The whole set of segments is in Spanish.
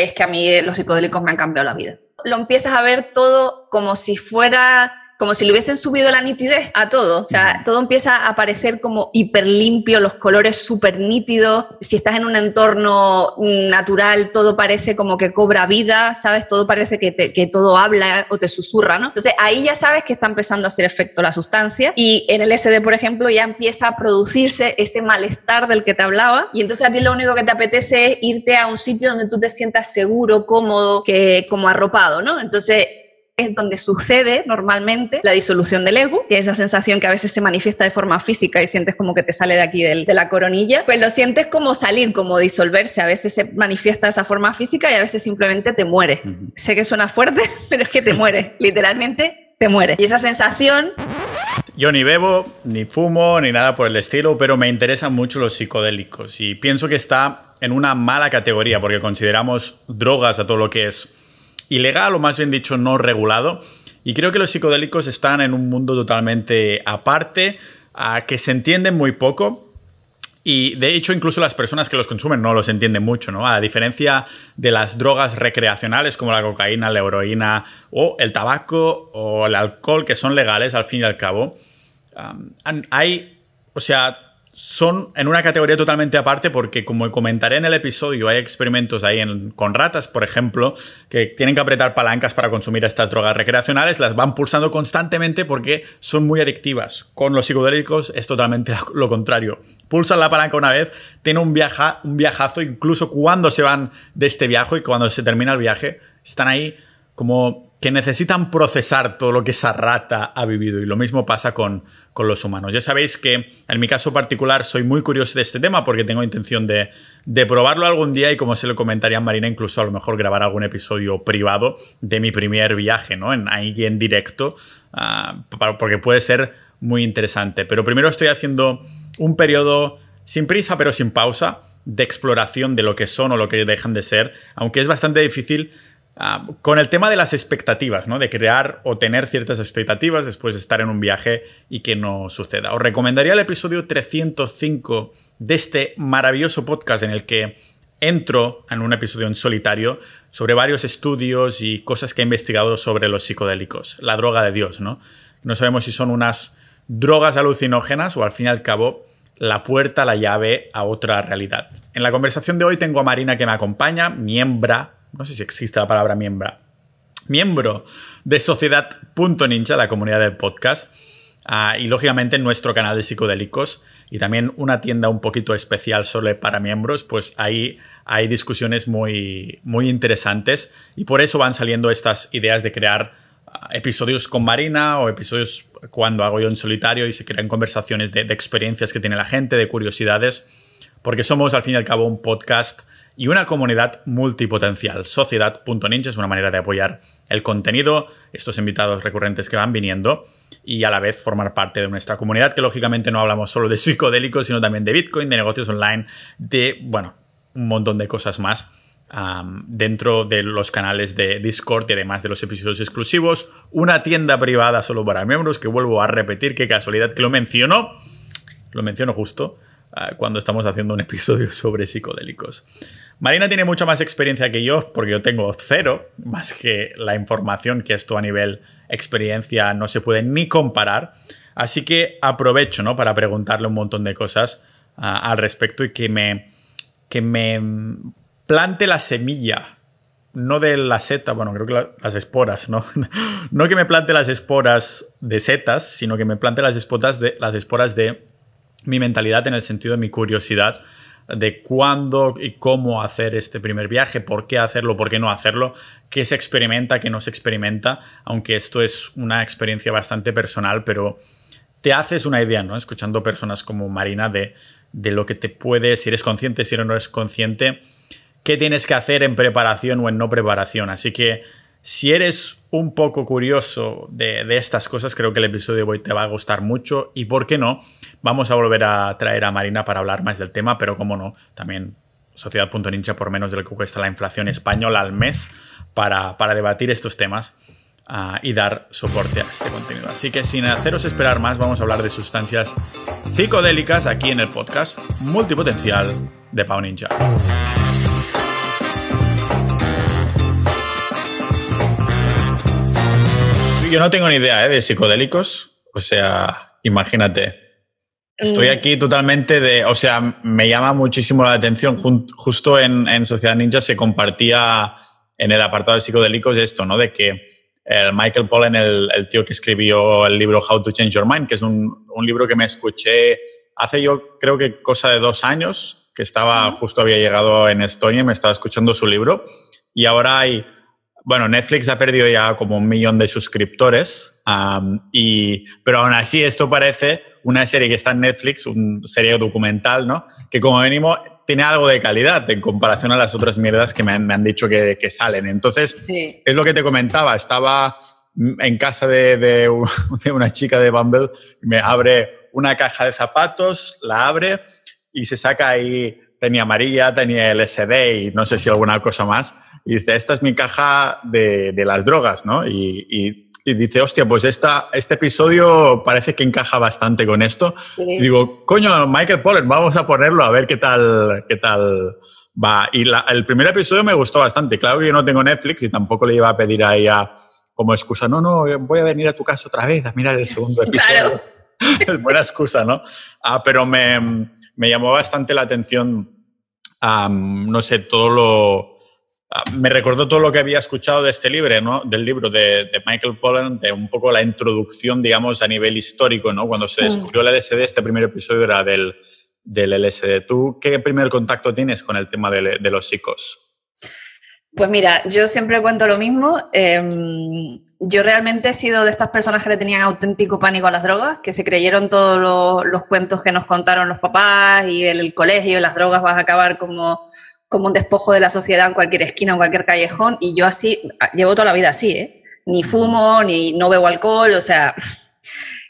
es que a mí los psicodélicos me han cambiado la vida. Lo empiezas a ver todo como si le hubiesen subido la nitidez a todo. O sea, todo empieza a parecer como hiper limpio, los colores súper nítidos. Si estás en un entorno natural, todo parece como que cobra vida, ¿sabes? Todo parece que todo habla o te susurra, ¿no? Entonces, ahí ya sabes que está empezando a hacer efecto la sustancia y en el LSD, por ejemplo, ya empieza a producirse ese malestar del que te hablaba y entonces a ti lo único que te apetece es irte a un sitio donde tú te sientas seguro, cómodo, como arropado, ¿no? Entonces, es donde sucede normalmente la disolución del ego, que es esa sensación que a veces se manifiesta de forma física y sientes como que te sale de aquí de la coronilla, pues lo sientes como salir, como disolverse. A veces se manifiesta de esa forma física y a veces simplemente te mueres. Sé que suena fuerte, pero es que te mueres, literalmente te mueres. Y esa sensación... Yo ni bebo, ni fumo, ni nada por el estilo, pero me interesan mucho los psicodélicos y pienso que está en una mala categoría porque consideramos drogas a todo lo que es ilegal o más bien dicho no regulado, y creo que los psicodélicos están en un mundo totalmente aparte, que se entienden muy poco y de hecho incluso las personas que los consumen no los entienden mucho, ¿no? A diferencia de las drogas recreacionales como la cocaína, la heroína o el tabaco o el alcohol, que son legales al fin y al cabo, son en una categoría totalmente aparte porque, como comentaré en el episodio, hay experimentos ahí con ratas, por ejemplo, que tienen que apretar palancas para consumir estas drogas recreacionales, las van pulsando constantemente porque son muy adictivas. Con los psicodélicos es totalmente lo contrario. Pulsan la palanca una vez, tienen un viajazo, incluso cuando se van de este viaje y cuando se termina el viaje, están ahí como que necesitan procesar todo lo que esa rata ha vivido, y lo mismo pasa con los humanos. Ya sabéis que en mi caso particular soy muy curioso de este tema porque tengo intención de probarlo algún día y, como se lo comentaría a Marina, incluso a lo mejor grabar algún episodio privado de mi primer viaje, ¿no? Ahí en directo, porque puede ser muy interesante. Pero primero estoy haciendo un periodo sin prisa pero sin pausa de exploración de lo que son o lo que dejan de ser, aunque es bastante difícil con el tema de las expectativas, ¿no? De crear o tener ciertas expectativas después de estar en un viaje y que no suceda. Os recomendaría el episodio 305 de este maravilloso podcast en el que entro en un episodio en solitario sobre varios estudios y cosas que he investigado sobre los psicodélicos, la droga de Dios, ¿no? No sabemos si son unas drogas alucinógenas o al fin y al cabo la puerta, la llave a otra realidad. En la conversación de hoy tengo a Marina, que me acompaña, no sé si existe la palabra miembro de Sociedad.ninja, la comunidad del podcast, y lógicamente en nuestro canal de psicodélicos y también una tienda un poquito especial solo para miembros, pues ahí hay discusiones muy, muy interesantes y por eso van saliendo estas ideas de crear episodios con Marina o episodios cuando hago yo en solitario y se crean conversaciones de experiencias que tiene la gente, de curiosidades, porque somos al fin y al cabo un podcast y una comunidad multipotencial. Sociedad.ninja es una manera de apoyar el contenido, estos invitados recurrentes que van viniendo, y a la vez formar parte de nuestra comunidad, que lógicamente no hablamos solo de psicodélicos, sino también de Bitcoin, de negocios online, de, bueno, un montón de cosas más dentro de los canales de Discord y además de los episodios exclusivos. Una tienda privada solo para miembros, que vuelvo a repetir, qué casualidad que lo menciono justo cuando estamos haciendo un episodio sobre psicodélicos. Marina tiene mucha más experiencia que yo, porque yo tengo 0, más que la información, que esto a nivel experiencia no se puede ni comparar. Así que aprovecho, ¿no?, para preguntarle un montón de cosas al respecto y que me plante la semilla, no de la seta, bueno, creo que las esporas, ¿no? No que me plante las esporas de setas, sino que me plante las esporas de mi mentalidad, en el sentido de mi curiosidad de cuándo y cómo hacer este primer viaje, por qué hacerlo, por qué no hacerlo, qué se experimenta, qué no se experimenta, aunque esto es una experiencia bastante personal, pero te haces una idea, ¿no? Escuchando personas como Marina de lo que te puede, si eres consciente, si no eres consciente, qué tienes que hacer en preparación o en no preparación. Así que si eres un poco curioso de estas cosas, creo que el episodio de hoy te va a gustar mucho y, ¿por qué no?, vamos a volver a traer a Marina para hablar más del tema, pero como no, también Sociedad.ninja por menos de lo que cuesta la inflación española al mes para debatir estos temas y dar soporte a este contenido. Así que sin haceros esperar más, vamos a hablar de sustancias psicodélicas aquí en el podcast multipotencial de Pau Ninja. yo no tengo ni idea de psicodélicos. O sea, imagínate. Estoy aquí totalmente o sea, me llama muchísimo la atención. Justo en Sociedad Ninja se compartía en el apartado de psicodélicos esto, ¿no? De que el Michael Pollan, el tío que escribió el libro How to Change Your Mind, que es un libro que me escuché hace yo creo que cosa de 2 años, que justo había llegado en Estonia y me estaba escuchando su libro. Y ahora bueno, Netflix ha perdido ya como 1 millón de suscriptores, pero aún así esto parece una serie que está en Netflix, una serie documental, ¿no? Que como mínimo tiene algo de calidad en comparación a las otras mierdas que me han dicho que salen. Entonces, sí. Es lo que te comentaba, estaba en casa de una chica de Bumble, me abre una caja de zapatos, la abre y se saca ahí, tenía amarilla, tenía LSD y no sé si alguna cosa más, y dice, esta es mi caja de las drogas, ¿no? Y dice, hostia, pues este episodio parece que encaja bastante con esto. Sí. Y digo, coño, Michael Pollan, vamos a ponerlo a ver qué tal va. Y el primer episodio me gustó bastante. Claro que yo no tengo Netflix y tampoco le iba a pedir a ella como excusa, no, voy a venir a tu casa otra vez a mirar el segundo episodio. Claro. Es buena excusa, ¿no? Pero me llamó bastante la atención, no sé, me recordó todo lo que había escuchado de este libro, ¿no? Del libro de Michael Pollan, de un poco la introducción, digamos, a nivel histórico, ¿no? Cuando se descubrió el LSD, este primer episodio era del LSD. ¿Tú qué primer contacto tienes con el tema de los psicos? Pues mira, yo siempre cuento lo mismo. Yo realmente he sido de estas personas que le tenían auténtico pánico a las drogas, que se creyeron todos los cuentos que nos contaron los papás y el colegio y las drogas vas a acabar como un despojo de la sociedad en cualquier esquina, en cualquier callejón, y yo así, llevo toda la vida así, ¿eh? Ni fumo, ni no bebo alcohol, o sea...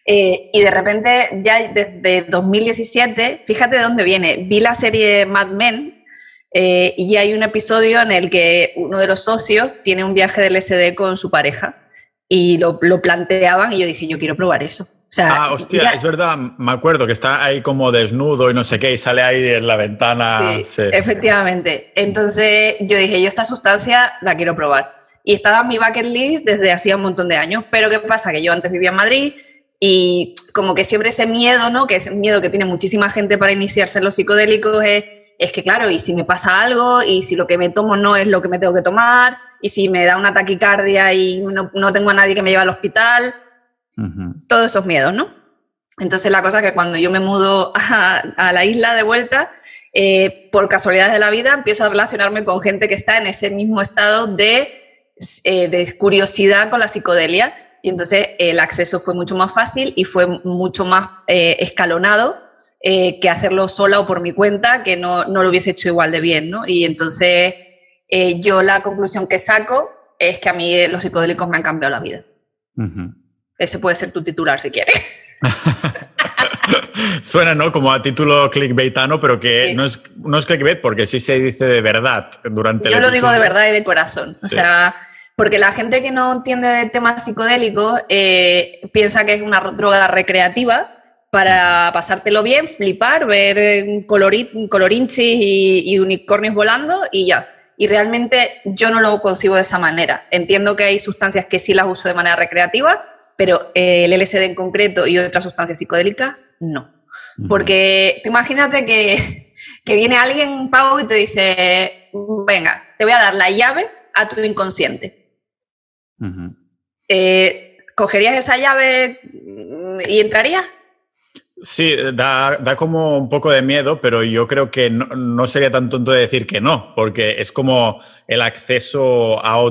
y de repente, ya desde 2017, fíjate de dónde viene, vi la serie Mad Men, y hay un episodio en el que uno de los socios tiene un viaje del LSD con su pareja, y lo planteaban, y yo dije, yo quiero probar eso. O sea, hostia, es verdad, me acuerdo que está ahí como desnudo y no sé qué, y sale ahí en la ventana. Sí, sí. Efectivamente. Entonces yo dije, yo esta sustancia la quiero probar. Y estaba en mi bucket list desde hacía un montón de años. Pero ¿qué pasa? Que yo antes vivía en Madrid y como que siempre ese miedo, ¿no? Que es miedo que tiene muchísima gente para iniciarse en los psicodélicos es que, claro, y si me pasa algo, y si lo que me tomo no es lo que me tengo que tomar, y si me da una taquicardia y no tengo a nadie que me lleve al hospital... Todos esos miedos, ¿no? Entonces la cosa es que cuando yo me mudo a la isla de vuelta, por casualidades de la vida, empiezo a relacionarme con gente que está en ese mismo estado de curiosidad con la psicodelia, y entonces el acceso fue mucho más fácil y fue mucho más escalonado que hacerlo sola o por mi cuenta, que no lo hubiese hecho igual de bien, ¿no? Y entonces yo la conclusión que saco es que a mí los psicodélicos me han cambiado la vida. Ese puede ser tu titular si quieres. Suena, ¿no? Como a título clickbaitano, pero que sí. no es clickbait porque sí se dice de verdad durante el episodio. Yo lo digo de verdad y de corazón. Sí. O sea, porque la gente que no entiende del tema psicodélico piensa que es una droga recreativa para pasártelo bien, flipar, ver colorinchis y unicornios volando y ya. Y realmente yo no lo concibo de esa manera. Entiendo que hay sustancias que sí las uso de manera recreativa, pero el LSD en concreto y otras sustancias psicodélicas, no. Porque tú imagínate que viene alguien, Pau, y te dice, venga, te voy a dar la llave a tu inconsciente. ¿Cogerías esa llave y entrarías? Sí, da como un poco de miedo, pero yo creo que no sería tan tonto de decir que no, porque es como el acceso a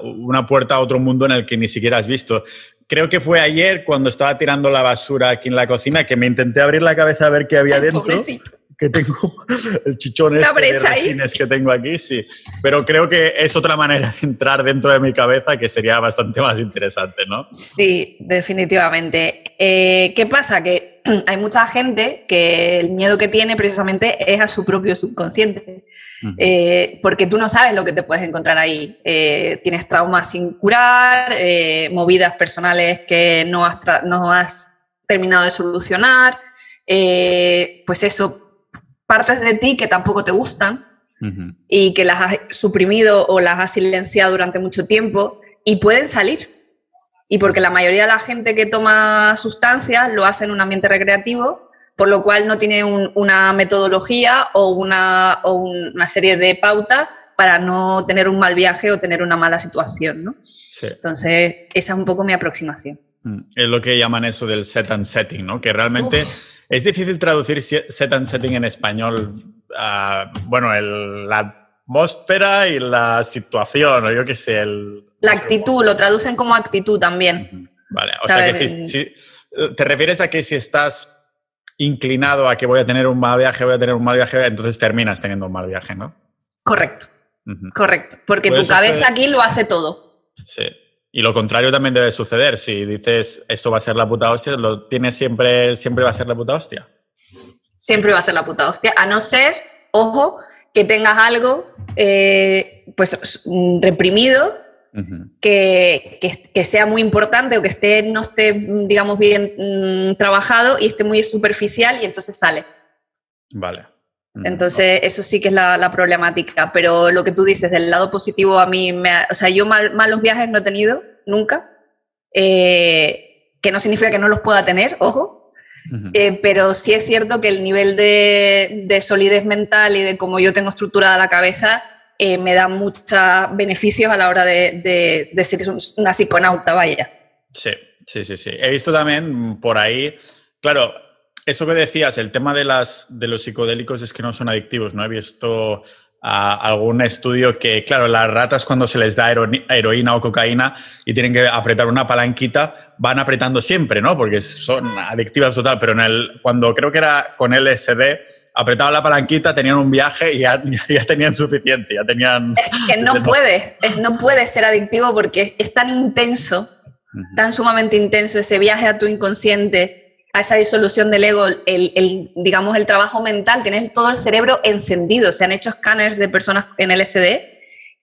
una puerta a otro mundo en el que ni siquiera has visto. Creo que fue ayer cuando estaba tirando la basura aquí en la cocina que me intenté abrir la cabeza a ver qué había dentro. Pobrecito. Que tengo el chichón de resines que tengo aquí, sí. Pero creo que es otra manera de entrar dentro de mi cabeza que sería bastante más interesante, ¿no? Sí, definitivamente. ¿Qué pasa? Que hay mucha gente que el miedo que tiene precisamente es a su propio subconsciente. Porque tú no sabes lo que te puedes encontrar ahí. Tienes traumas sin curar, movidas personales que no has terminado de solucionar, pues eso, partes de ti que tampoco te gustan y que las has suprimido o las has silenciado durante mucho tiempo y pueden salir. y porque la mayoría de la gente que toma sustancias lo hace en un ambiente recreativo, por lo cual no tiene una metodología o una serie de pautas para no tener un mal viaje o tener una mala situación, ¿no? Sí. Entonces, esa es un poco mi aproximación. Es lo que llaman eso del set and setting, ¿no? Que realmente es difícil traducir set and setting en español. Bueno, la atmósfera y la situación, o yo qué sé. La actitud, lo traducen como actitud también. Vale, o sea que si te refieres a que si estás inclinado a que voy a tener un mal viaje, entonces terminas teniendo un mal viaje, ¿no? Correcto, correcto. Porque tu cabeza aquí lo hace todo. Sí. Y lo contrario también debe suceder. Si dices esto va a ser la puta hostia, ¿lo tienes siempre va a ser la puta hostia? Siempre va a ser la puta hostia. A no ser, ojo, que tengas algo pues reprimido, que sea muy importante o que no esté, digamos, bien trabajado y esté muy superficial y entonces sale. Vale. Entonces, eso sí que es la problemática. Pero lo que tú dices, del lado positivo, a mí o sea, yo malos viajes no he tenido nunca, que no significa que no los pueda tener, ojo, pero sí es cierto que el nivel de solidez mental y de cómo yo tengo estructurada la cabeza me da muchos beneficios a la hora de ser una psiconauta, vaya. Sí. He visto también por ahí, claro, eso que decías, el tema de los psicodélicos es que no son adictivos, ¿no? He visto algún estudio que, claro, las ratas cuando se les da heroína o cocaína y tienen que apretar una palanquita, van apretando siempre, ¿no? Porque son adictivas total, pero cuando creo que era con LSD, apretaban la palanquita, tenían un viaje y ya tenían suficiente, ya tenían... Es que no puede ser adictivo porque es tan intenso, tan sumamente intenso ese viaje a tu inconsciente, a esa disolución del ego, digamos, el trabajo mental, tienes todo el cerebro encendido. Se han hecho escáneres de personas en LSD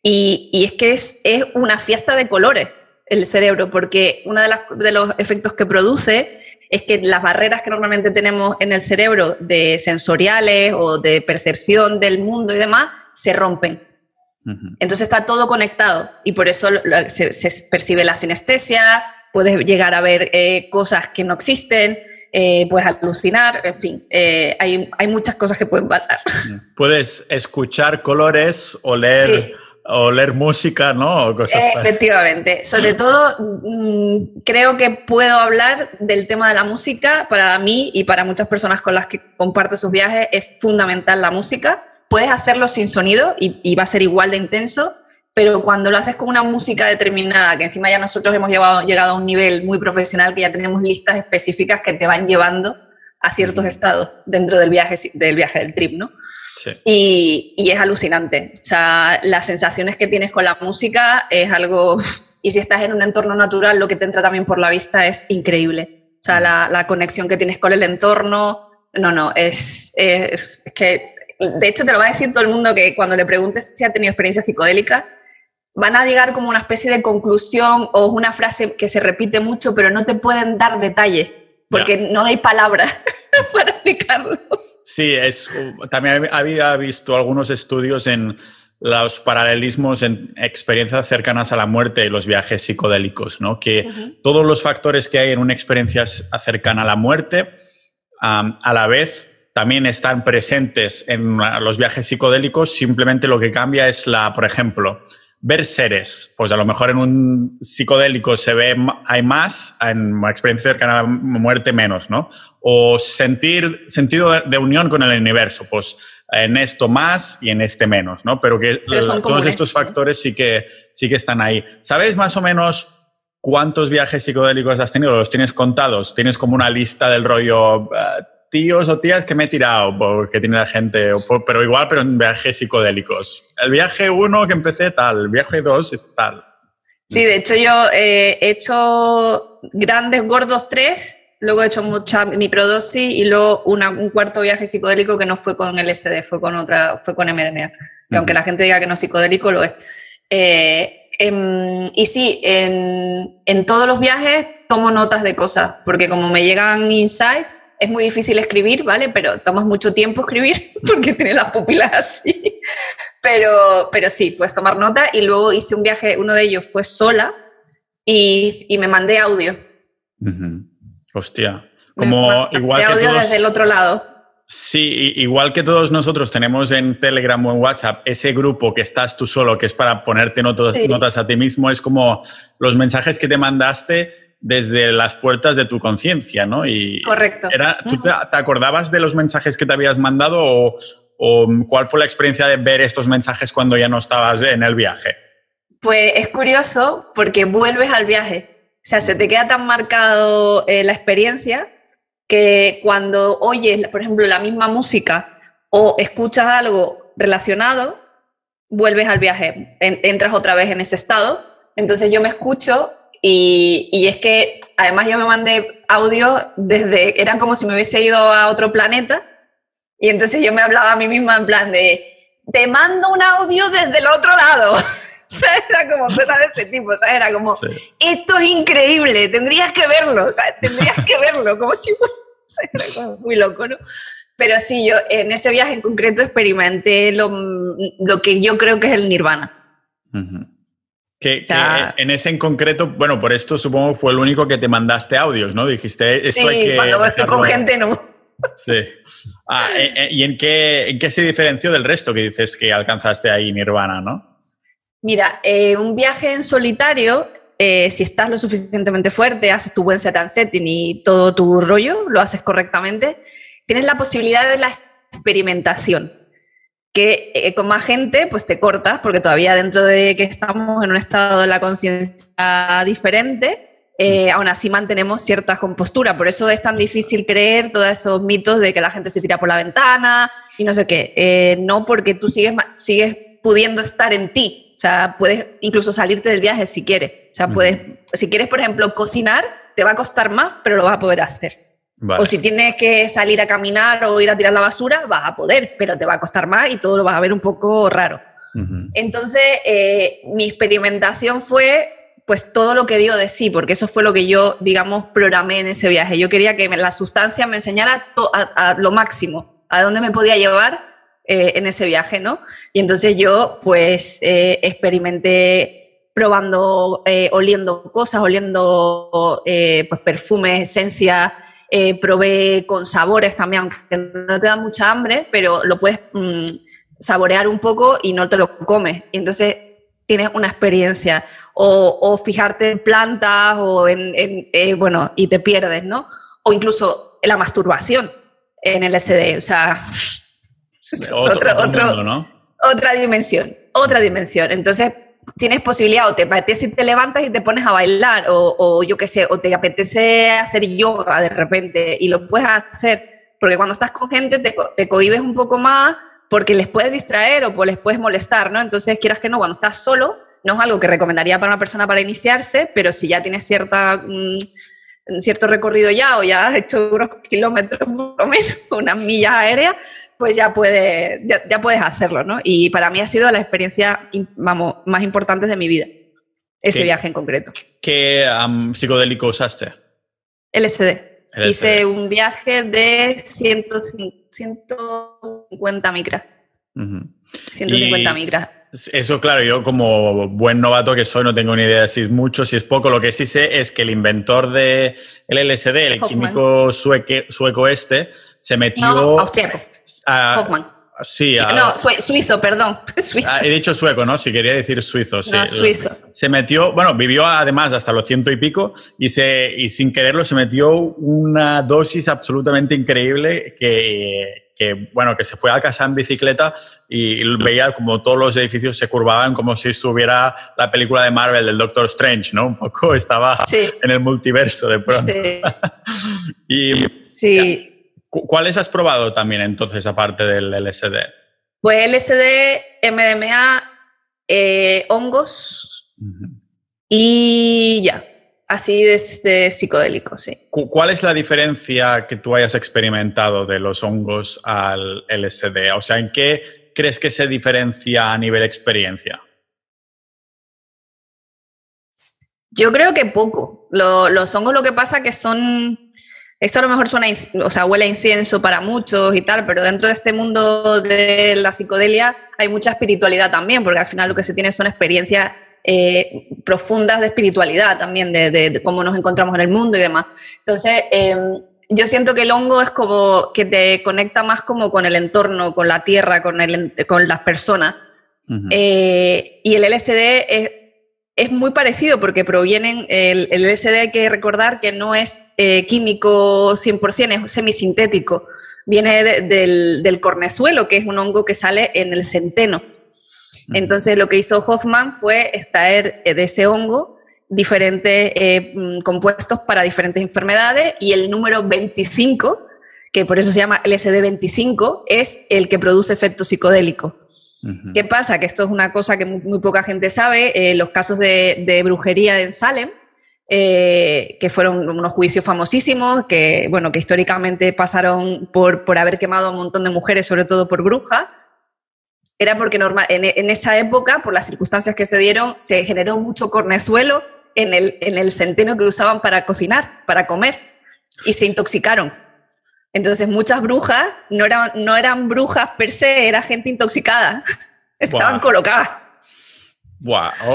y es que es una fiesta de colores el cerebro, porque uno de los efectos que produce es que las barreras que normalmente tenemos en el cerebro de sensoriales o de percepción del mundo y demás se rompen. Entonces está todo conectado y por eso se percibe la sinestesia, puedes llegar a ver cosas que no existen, puedes alucinar, en fin, hay muchas cosas que pueden pasar. Puedes escuchar colores o leer música, ¿no? O cosas efectivamente. Sobre todo, creo que puedo hablar del tema de la música. Para mí y para muchas personas con las que comparto esos viajes es fundamental la música. Puedes hacerlo sin sonido y va a ser igual de intenso, pero cuando lo haces con una música determinada, que encima ya nosotros hemos llegado a un nivel muy profesional, que ya tenemos listas específicas que te van llevando a ciertos estados dentro del viaje del trip, ¿no? Sí. Y es alucinante. O sea, las sensaciones que tienes con la música es algo... Y si estás en un entorno natural, lo que te entra también por la vista es increíble. O sea, la conexión que tienes con el entorno... es que... De hecho, te lo va a decir todo el mundo que cuando le preguntes si ha tenido experiencia psicodélica, van a llegar como una especie de conclusión o una frase que se repite mucho, pero no te pueden dar detalle, porque no hay palabras para explicarlo. Sí, también había visto algunos estudios en los paralelismos en experiencias cercanas a la muerte y los viajes psicodélicos, ¿no? Que todos los factores que hay en una experiencia cercana a la muerte, a la vez también están presentes en los viajes psicodélicos, simplemente lo que cambia es por ejemplo, ver seres. Pues a lo mejor en un psicodélico hay más, en una experiencia cercana a la muerte menos, ¿no? O sentido de unión con el universo, pues en esto más y en este menos, ¿no? Pero todos estos factores sí que están ahí. ¿Sabes más o menos cuántos viajes psicodélicos has tenido? ¿Los tienes contados? ¿Tienes como una lista del rollo... tíos o tías que me he tirado porque tiene la gente, pero igual, pero en viajes psicodélicos? El viaje 1 que empecé tal, el viaje 2 es tal. Sí, de hecho yo he hecho grandes, gordos 3, luego he hecho mucha microdosis y luego un cuarto viaje psicodélico que no fue con LSD, fue con MDMA, que aunque la gente diga que no es psicodélico, lo es. Y sí, en todos los viajes tomo notas de cosas, porque como me llegan insights, es muy difícil escribir, ¿vale? Pero tomas mucho tiempo escribir porque tienes las pupilas así. Pero sí, puedes tomar nota. Y luego hice un viaje, uno de ellos fue sola y me mandé audio. Hostia. Como igual que audio desde el otro lado. Sí, igual que todos nosotros tenemos en Telegram o en WhatsApp ese grupo que estás tú solo, que es para ponerte notas a ti mismo, es como los mensajes que te mandaste desde las puertas de tu conciencia, ¿no? Correcto. ¿Tú te acordabas de los mensajes que te habías mandado o cuál fue la experiencia de ver estos mensajes cuando ya no estabas en el viaje? Pues es curioso porque vuelves al viaje. O sea, se te queda tan marcado la experiencia que cuando oyes, por ejemplo, la misma música o escuchas algo relacionado, vuelves al viaje, entras otra vez en ese estado. Entonces yo me escucho y es que además yo me mandé audio eran como si me hubiese ido a otro planeta y entonces yo me hablaba a mí misma en plan de te mando un audio desde el otro lado. O sea, era como cosas de ese tipo, o sea, era como, esto es increíble, tendrías que verlo, o sea, tendrías que verlo, como si fuera, o sea, era como muy loco, ¿no? Pero sí, yo en ese viaje en concreto experimenté lo que yo creo que es el nirvana. Que en ese en concreto, bueno, por esto supongo que fue el único que te mandaste audios, ¿no? Dijiste, esto hay que cuando estoy con gente no. Sí. ¿Y en qué se diferenció del resto que dices que alcanzaste ahí nirvana, no? Mira, un viaje en solitario, si estás lo suficientemente fuerte, haces tu buen set and setting y todo tu rollo, lo haces correctamente, tienes la posibilidad de la experimentación, que con más gente pues te cortas, porque todavía dentro de que estamos en un estado de la conciencia diferente, aún así mantenemos cierta compostura. Por eso es tan difícil creer todos esos mitos de que la gente se tira por la ventana y no sé qué. No, porque tú sigues pudiendo estar en ti. O sea, puedes incluso salirte del viaje si quieres. O sea, si quieres, por ejemplo, cocinar, te va a costar más, pero lo vas a poder hacer. Vale. O si tienes que salir a caminar o ir a tirar la basura, vas a poder, pero te va a costar más y todo lo vas a ver un poco raro. Entonces, mi experimentación fue pues todo lo que dio de sí, porque eso fue lo que yo, digamos, programé en ese viaje. Yo quería que la sustancia me enseñara a lo máximo, a dónde me podía llevar en ese viaje, ¿no? Y entonces yo, pues, experimenté probando, oliendo cosas, oliendo pues, perfumes, esencias, probé con sabores también, aunque no te da mucha hambre, pero lo puedes saborear un poco y no te lo comes. Y entonces tienes una experiencia. O fijarte en plantas o bueno, y te pierdes, ¿no? O incluso la masturbación en el LSD, o sea... Otro mundo, ¿no? Otra dimensión. Entonces tienes posibilidad, o te apetece y te levantas y te pones a bailar, o yo qué sé, o te apetece hacer yoga de repente y lo puedes hacer, porque cuando estás con gente te cohibes un poco más porque les puedes distraer o les puedes molestar, ¿no? Entonces, quieras que no, cuando estás solo, no es algo que recomendaría para una persona para iniciarse, pero si ya tienes cierto recorrido ya o ya has hecho unos kilómetros por lo menos, unas millas aéreas, pues ya puedes hacerlo, ¿no? Y para mí ha sido la experiencia, vamos, más importante de mi vida, ese viaje en concreto. ¿Qué psicodélico usaste? LSD. Hice un viaje de 150 micras. 150 micras. Eso, claro, yo como buen novato que soy no tengo ni idea de si es mucho, si es poco. Lo que sí sé es que el inventor del LSD, el Hoffman. Químico sueco se metió... No, austriaco. Hoffman. Sí. No, suizo, perdón. Suizo. He dicho sueco, ¿no? Si quería decir suizo. Sí. No, suizo. Se metió, bueno, vivió además hasta los 100 y pico y sin quererlo se metió una dosis absolutamente increíble que se fue a casa en bicicleta y veía como todos los edificios se curvaban como si estuviera la película de Marvel del Doctor Strange, ¿no? Un poco estaba en el multiverso de pronto. Sí. ¿Cuáles has probado también entonces aparte del LSD? Pues LSD, MDMA, hongos y ya. Así de psicodélico, sí. ¿Cuál es la diferencia que tú hayas experimentado de los hongos al LSD? O sea, ¿en qué crees que se diferencia a nivel experiencia? Yo creo que poco. Los hongos lo que pasa que son... Esto a lo mejor huele a incienso para muchos y tal, pero dentro de este mundo de la psicodelia hay mucha espiritualidad también, porque al final lo que se tiene son experiencias profundas de espiritualidad también, de cómo nos encontramos en el mundo y demás. Entonces, yo siento que el hongo es como que te conecta más como con el entorno, con la tierra, con las personas. Y el LSD es muy parecido porque provienen, el LSD hay que recordar que no es químico 100%, es semisintético. Viene del cornezuelo, que es un hongo que sale en el centeno. Entonces lo que hizo Hoffman fue extraer de ese hongo diferentes compuestos para diferentes enfermedades, y el número 25, que por eso se llama LSD 25, es el que produce efectos psicodélicos. ¿Qué pasa? Que esto es una cosa que muy poca gente sabe. Los casos de brujería en Salem, que fueron unos juicios famosísimos, que históricamente pasaron por haber quemado a un montón de mujeres, sobre todo por brujas, era porque en esa época, por las circunstancias que se dieron, se generó mucho cornezuelo en el centeno que usaban para cocinar, para comer, y se intoxicaron. Entonces muchas brujas no eran brujas per se, era gente intoxicada. Estaban colocadas.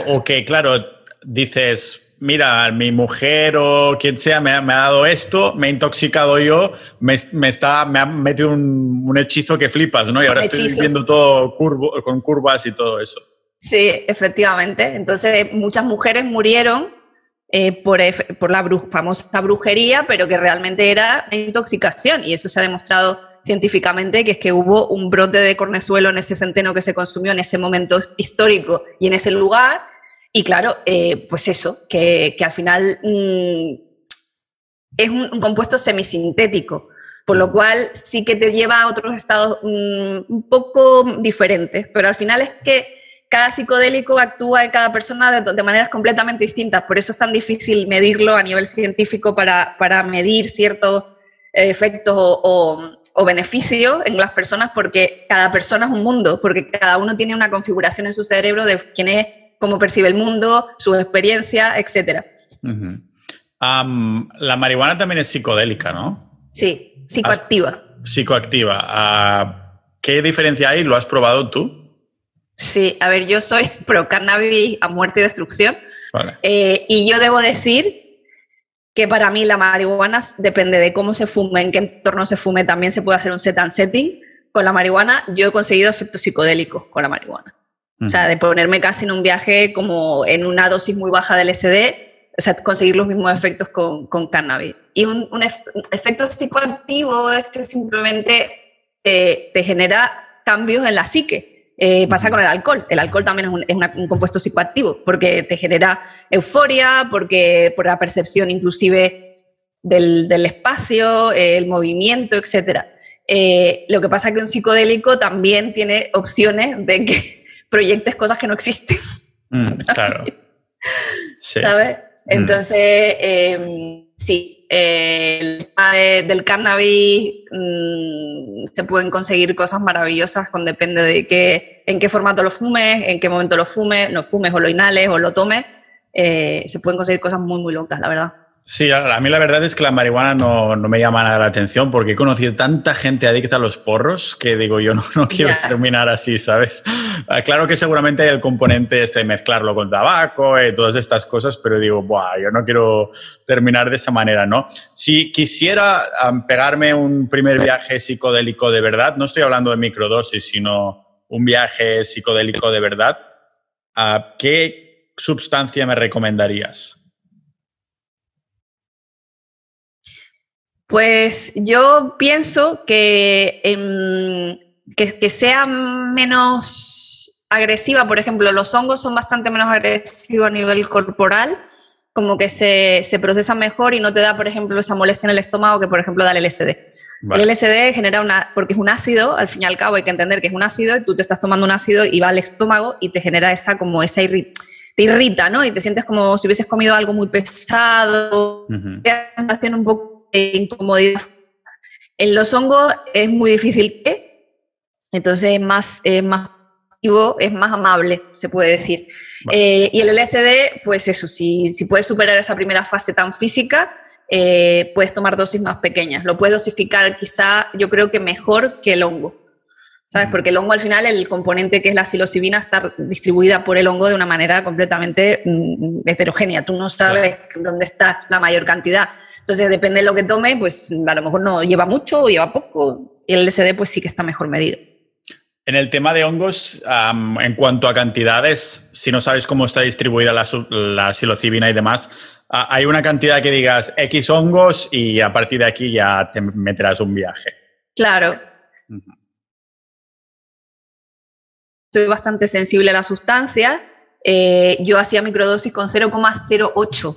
Ok, claro, dices, mira, mi mujer o quien sea me ha dado esto, me he intoxicado yo, me ha metido un hechizo que flipas, ¿no? Y ahora estoy viendo todo con curvas y todo eso. Sí, efectivamente. Entonces muchas mujeres murieron por la famosa brujería, pero que realmente era una intoxicación, y eso se ha demostrado científicamente, que es que hubo un brote de cornezuelo en ese centeno que se consumió en ese momento histórico y en ese lugar. Y claro, pues eso, que al final es un compuesto semisintético, por lo cual sí que te lleva a otros estados un poco diferentes, pero al final es que cada psicodélico actúa en cada persona de maneras completamente distintas. Por eso es tan difícil medirlo a nivel científico para medir ciertos efectos o beneficios en las personas, porque cada persona es un mundo, porque cada uno tiene una configuración en su cerebro de quién es, cómo percibe el mundo, sus experiencias, etc. La marihuana también es psicodélica, ¿no? Sí, psicoactiva. Psicoactiva. ¿Qué diferencia hay? ¿Lo has probado tú? Sí, a ver, yo soy pro cannabis a muerte y destrucción. Vale. Y yo debo decir que para mí la marihuana depende de cómo se fume, en qué entorno se fume. También se puede hacer un set and setting. Con la marihuana yo he conseguido efectos psicodélicos con la marihuana. O sea, de ponerme casi en un viaje como en una dosis muy baja de LSD, o sea, conseguir los mismos efectos con cannabis. Y un efecto psicoactivo es que simplemente te genera cambios en la psique. Pasa con el alcohol. El alcohol también es un compuesto psicoactivo, porque te genera euforia, por la percepción inclusive del espacio, el movimiento, etc. Lo que pasa es que un psicodélico también tiene opciones de que proyectes cosas que no existen. Claro. Sí. ¿Sabes? Entonces, sí, el tema del cannabis, se pueden conseguir cosas maravillosas, depende de en qué formato lo fumes, en qué momento lo fumes o lo inhales o lo tomes. Se pueden conseguir cosas muy, muy locas, la verdad. Sí, a mí la verdad es que la marihuana no me llama nada la atención, porque he conocido tanta gente adicta a los porros que digo, yo no quiero terminar así, ¿sabes? Claro que seguramente hay el componente de mezclarlo con tabaco y todas estas cosas, pero digo, yo no quiero terminar de esa manera, ¿no? Si quisiera pegarme un primer viaje psicodélico de verdad, no estoy hablando de microdosis, sino un viaje psicodélico de verdad, ¿qué sustancia me recomendarías? Pues yo pienso que sea menos agresiva. Por ejemplo, los hongos son bastante menos agresivos a nivel corporal, como que se procesan mejor y no te da, por ejemplo, esa molestia en el estómago que, por ejemplo, da el LSD. Vale. El LSD genera porque es un ácido, al fin y al cabo hay que entender que es un ácido, y tú te estás tomando un ácido y va al estómago y te genera te irrita, ¿no? Y te sientes como si hubieses comido algo muy pesado, te da una sensación un poco incomodidad. En los hongos es muy difícil entonces es más activo, es más amable, se puede decir. Vale. Y el LSD, pues eso, si puedes superar esa primera fase tan física, puedes tomar dosis más pequeñas. Lo puedes dosificar quizá, yo creo que mejor que el hongo. ¿sabes? Porque el hongo al final, el componente que es la psilocibina está distribuida por el hongo de una manera completamente heterogénea. Tú no sabes dónde está la mayor cantidad. Entonces, depende de lo que tome, pues a lo mejor no lleva mucho o lleva poco. Y el LSD pues sí que está mejor medido. En el tema de hongos, en cuanto a cantidades, si no sabes cómo está distribuida la psilocibina y demás, hay una cantidad que digas X hongos y a partir de aquí ya te meterás un viaje. Claro. Soy bastante sensible a la sustancia. Yo hacía microdosis con 0,08. O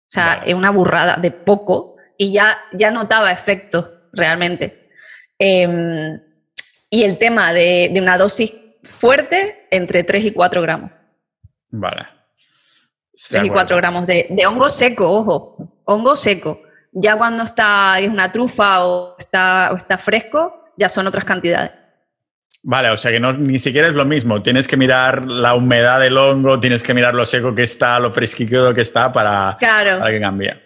sea, es una burrada de poco y ya notaba efectos realmente. Y el tema de una dosis fuerte, entre 3 y 4 gramos. Vale. 3 y 4 gramos de hongo seco, ojo, hongo seco. Ya cuando es una trufa o está fresco, ya son otras cantidades. Vale, o sea que ni siquiera es lo mismo. Tienes que mirar la humedad del hongo, tienes que mirar lo seco que está, lo fresquito que está para que cambie.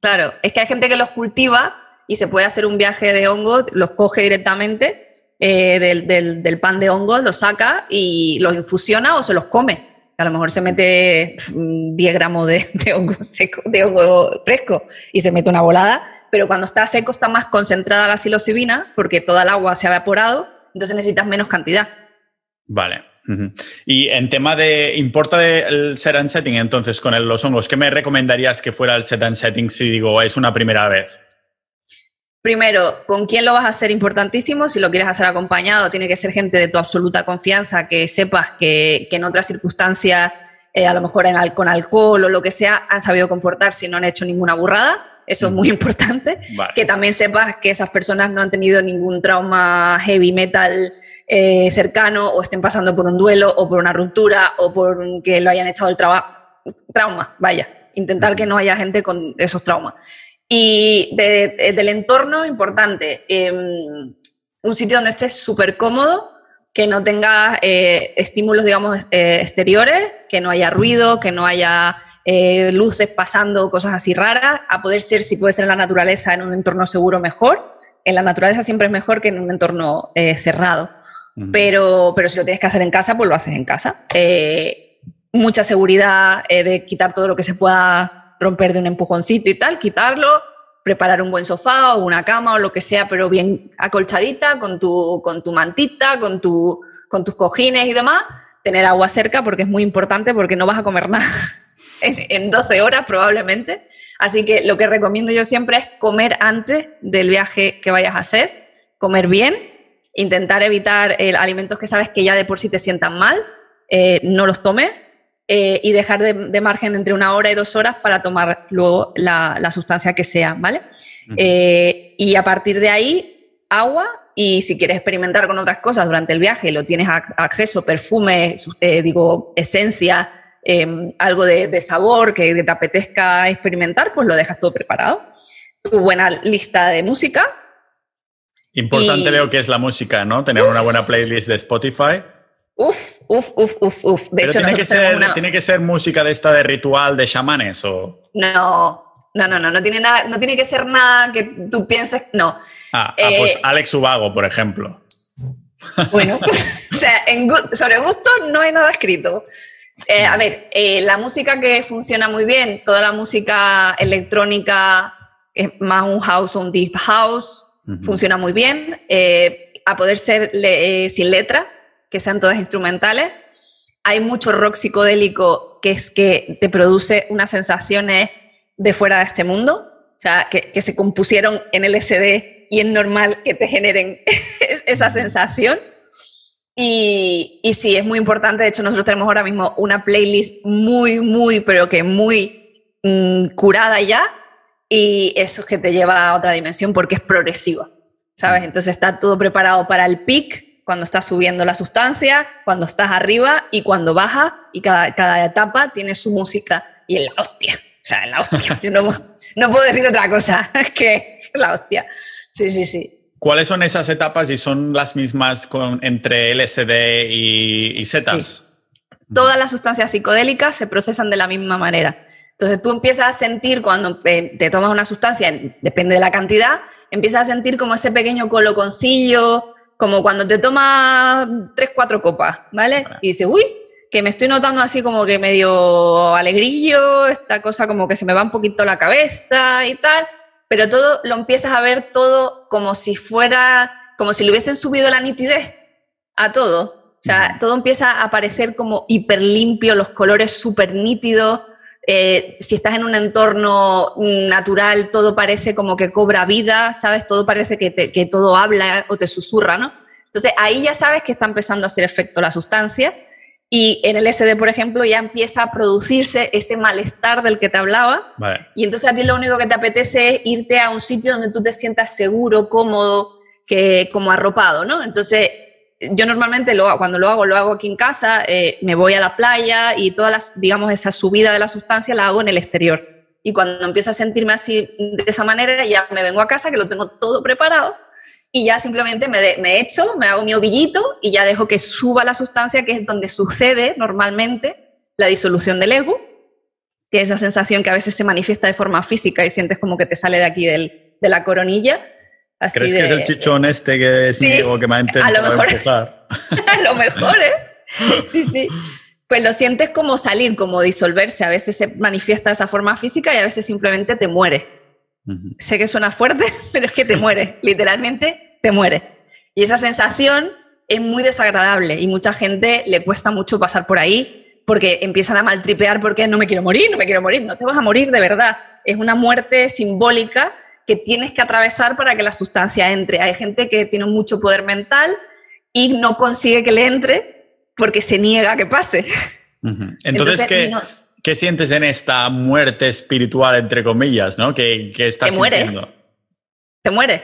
Claro, es que hay gente que los cultiva y se puede hacer un viaje de hongo, los coge directamente del pan de hongo, los saca y los infusiona o se los come. A lo mejor se mete 10 gramos de hongo seco, de hongo fresco y se mete una volada, pero cuando está seco está más concentrada la psilocibina porque toda el agua se ha evaporado, entonces necesitas menos cantidad. Vale. Y en tema ¿importa el set and setting entonces con los hongos? ¿Qué me recomendarías que fuera el set and setting si digo es una primera vez? Primero, ¿con quién lo vas a hacer? Importantísimo. Si lo quieres hacer acompañado, tiene que ser gente de tu absoluta confianza, que sepas que en otras circunstancias, a lo mejor con alcohol o lo que sea, han sabido comportarse y no han hecho ninguna burrada. Eso es muy importante. Vale. Que también sepas que esas personas no han tenido ningún trauma heavy metal cercano o estén pasando por un duelo o por una ruptura o por que lo hayan echado del trauma. Vaya, intentar que no haya gente con esos traumas. Y del entorno, importante, un sitio donde estés súper cómodo, que no tenga estímulos, digamos, exteriores, que no haya ruido, que no haya luces pasando, cosas así raras, a poder ser, si puede ser en la naturaleza, en un entorno seguro, mejor. En la naturaleza siempre es mejor que en un entorno cerrado. Pero si lo tienes que hacer en casa, pues lo haces en casa. Mucha seguridad de quitar todo lo que se pueda romper de un empujoncito y tal, quitarlo, preparar un buen sofá o una cama o lo que sea, pero bien acolchadita, con tu mantita, con tus cojines y demás, tener agua cerca porque es muy importante porque no vas a comer nada en 12 horas probablemente. Así que lo que recomiendo yo siempre es comer antes del viaje que vayas a hacer, comer bien, intentar evitar alimentos que sabes que ya de por sí te sientan mal, no los tomes. Y dejar de margen entre 1 hora y 2 horas para tomar luego la sustancia que sea, ¿vale? Y a partir de ahí, agua, y si quieres experimentar con otras cosas durante el viaje, lo tienes acceso, perfumes, esencia, algo de sabor que te apetezca experimentar, pues lo dejas todo preparado. Tu buena lista de música. Importante veo que es la música, ¿no? Tener una buena playlist de Spotify. Uf. De Pero hecho, ¿tiene que ser música de esta de ritual de chamanes o...? No tiene que ser nada que tú pienses, no. Pues Alex Ubago, por ejemplo. Bueno, o sea, sobre gusto no hay nada escrito. A ver, la música que funciona muy bien, toda la música electrónica, es más un house o un deep house, funciona muy bien. A poder ser sin letra, que sean todas instrumentales. Hay mucho rock psicodélico que es que te produce unas sensaciones de fuera de este mundo, o sea, que se compusieron en LSD y es normal que te generen esa sensación. Y sí, es muy importante. De hecho, nosotros tenemos ahora mismo una playlist pero que muy curada ya, y eso es que te lleva a otra dimensión porque es progresiva, ¿sabes? Entonces está todo preparado para el peak, cuando estás subiendo la sustancia, cuando estás arriba y cuando bajas, y cada etapa tiene su música y es la hostia. O sea, es la hostia. Yo no puedo decir otra cosa, es que es la hostia. Sí. ¿Cuáles son esas etapas y son las mismas entre LSD y setas? Sí. Todas las sustancias psicodélicas se procesan de la misma manera. Entonces tú empiezas a sentir cuando te tomas una sustancia, depende de la cantidad, empiezas a sentir como ese pequeño coloconcillo, como cuando te tomas 3, 4 copas, ¿vale? Y dices, uy, que me estoy notando así como que medio alegrillo, esta cosa como que se me va un poquito la cabeza y tal, pero todo lo empiezas a ver todo como si le hubiesen subido la nitidez a todo. O sea, todo empieza a parecer como hiper limpio, los colores súper nítidos. Si estás en un entorno natural, todo parece como que cobra vida, ¿sabes? Todo parece que todo habla o te susurra, ¿no? Entonces, ahí ya sabes que está empezando a hacer efecto la sustancia y en el LSD, por ejemplo, ya empieza a producirse ese malestar del que te hablaba. Vale. Y entonces a ti lo único que te apetece es irte a un sitio donde tú te sientas seguro, cómodo, como arropado, ¿no? Entonces, yo normalmente cuando lo hago aquí en casa, me voy a la playa y digamos, esa subida de la sustancia la hago en el exterior. Y cuando empiezo a sentirme así, de esa manera, ya me vengo a casa, que lo tengo todo preparado, y ya simplemente me echo, me hago mi ovillito y ya dejo que suba la sustancia, que es donde sucede normalmente la disolución del ego, que es esa sensación que a veces se manifiesta de forma física y sientes como que te sale de aquí de la coronilla. Así ¿Crees que es el chichón este que es Diego que me ha intentado empujar? A lo mejor, ¿eh? Sí, sí. Pues lo sientes como salir, como disolverse. A veces se manifiesta de esa forma física y a veces simplemente te muere. Sé que suena fuerte, pero es que te muere. Literalmente te muere. Y esa sensación es muy desagradable y mucha gente le cuesta mucho pasar por ahí porque empiezan a maltripear porque no me quiero morir, no me quiero morir. No te vas a morir de verdad. Es una muerte simbólica que tienes que atravesar para que la sustancia entre. Hay gente que tiene mucho poder mental y no consigue que le entre porque se niega a que pase. Entonces ¿qué sientes en esta muerte espiritual, entre comillas, ¿no? ¿Qué estás sintiendo? Te muere.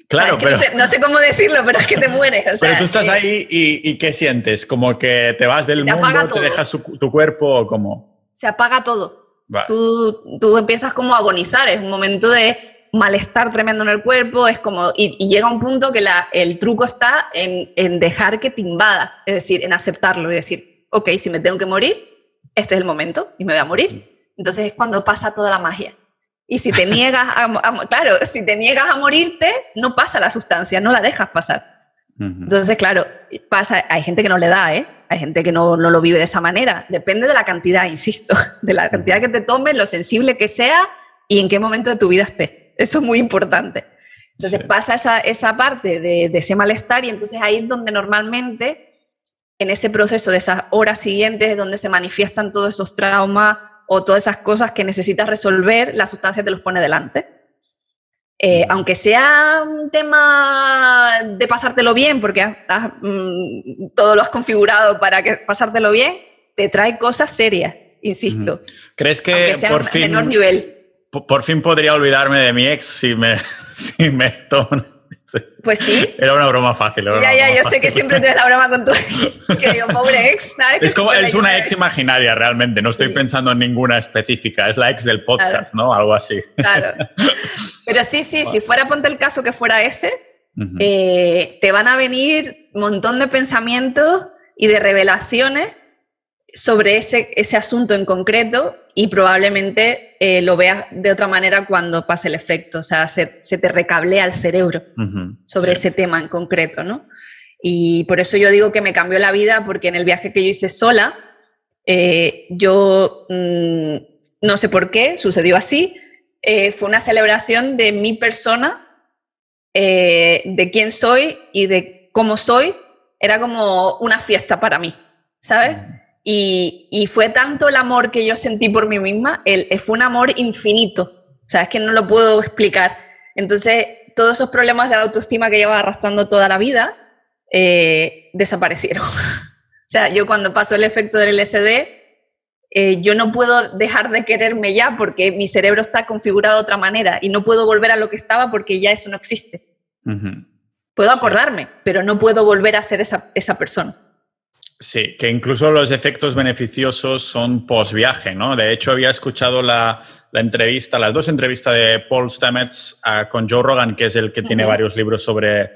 Claro, o sea, pero... no sé cómo decirlo, pero es que te mueres. O sea, pero tú estás ahí y ¿qué sientes? ¿Como que te vas del mundo, te dejas tu cuerpo o cómo? Se apaga todo. Vale. Tú empiezas como a agonizar, es un momento de malestar tremendo en el cuerpo, es como, y llega un punto que el truco está en dejar que te invada, es decir, en aceptarlo y decir, ok, si me tengo que morir, este es el momento y me voy a morir. Entonces es cuando pasa toda la magia. Y si te niegas claro, si te niegas a morirte, no pasa la sustancia, no la dejas pasar. Entonces, claro, hay gente que no le da, ¿eh? Hay gente que no lo vive de esa manera. Depende de la cantidad, insisto, de la cantidad que te tomes, lo sensible que sea y en qué momento de tu vida estés. Eso es muy importante. Entonces pasa esa parte de ese malestar y entonces ahí es donde normalmente, en ese proceso de esas horas siguientes, es donde se manifiestan todos esos traumas o todas esas cosas que necesitas resolver, la sustancia te los pone delante. Aunque sea un tema de pasártelo bien, porque todo lo has configurado para pasártelo bien, te trae cosas serias, insisto. ¿Crees que por fin... menor nivel. Por fin podría olvidarme de mi ex si me tomo. Pues sí. Era una broma fácil. Yo sé que siempre tienes la broma con tu ex. Que digo, pobre ex. Es una ex imaginaria realmente. No estoy pensando en ninguna específica. Es la ex del podcast, claro. ¿No? Algo así. Claro. Pero sí, si fuera, ponte el caso que fuera ese, te van a venir un montón de pensamientos y de revelaciones sobre ese asunto en concreto y probablemente lo veas de otra manera cuando pase el efecto, o sea, se te recablea el cerebro sobre ese tema en concreto, ¿no? Y por eso yo digo que me cambió la vida, porque en el viaje que yo hice sola, yo no sé por qué, sucedió así, fue una celebración de mi persona, de quién soy y de cómo soy, era como una fiesta para mí, ¿sabes? Y fue tanto el amor que yo sentí por mí misma, fue un amor infinito, o sea, es que no lo puedo explicar. Entonces, todos esos problemas de autoestima que llevaba arrastrando toda la vida desaparecieron. O sea, yo cuando pasó el efecto del LSD, yo no puedo dejar de quererme ya porque mi cerebro está configurado de otra manera y no puedo volver a lo que estaba porque ya eso no existe. Puedo acordarme, pero no puedo volver a ser esa persona. Sí, que incluso los efectos beneficiosos son post-viaje, ¿no? De hecho, había escuchado las dos entrevistas de Paul Stamets con Joe Rogan, que es el que tiene varios libros sobre...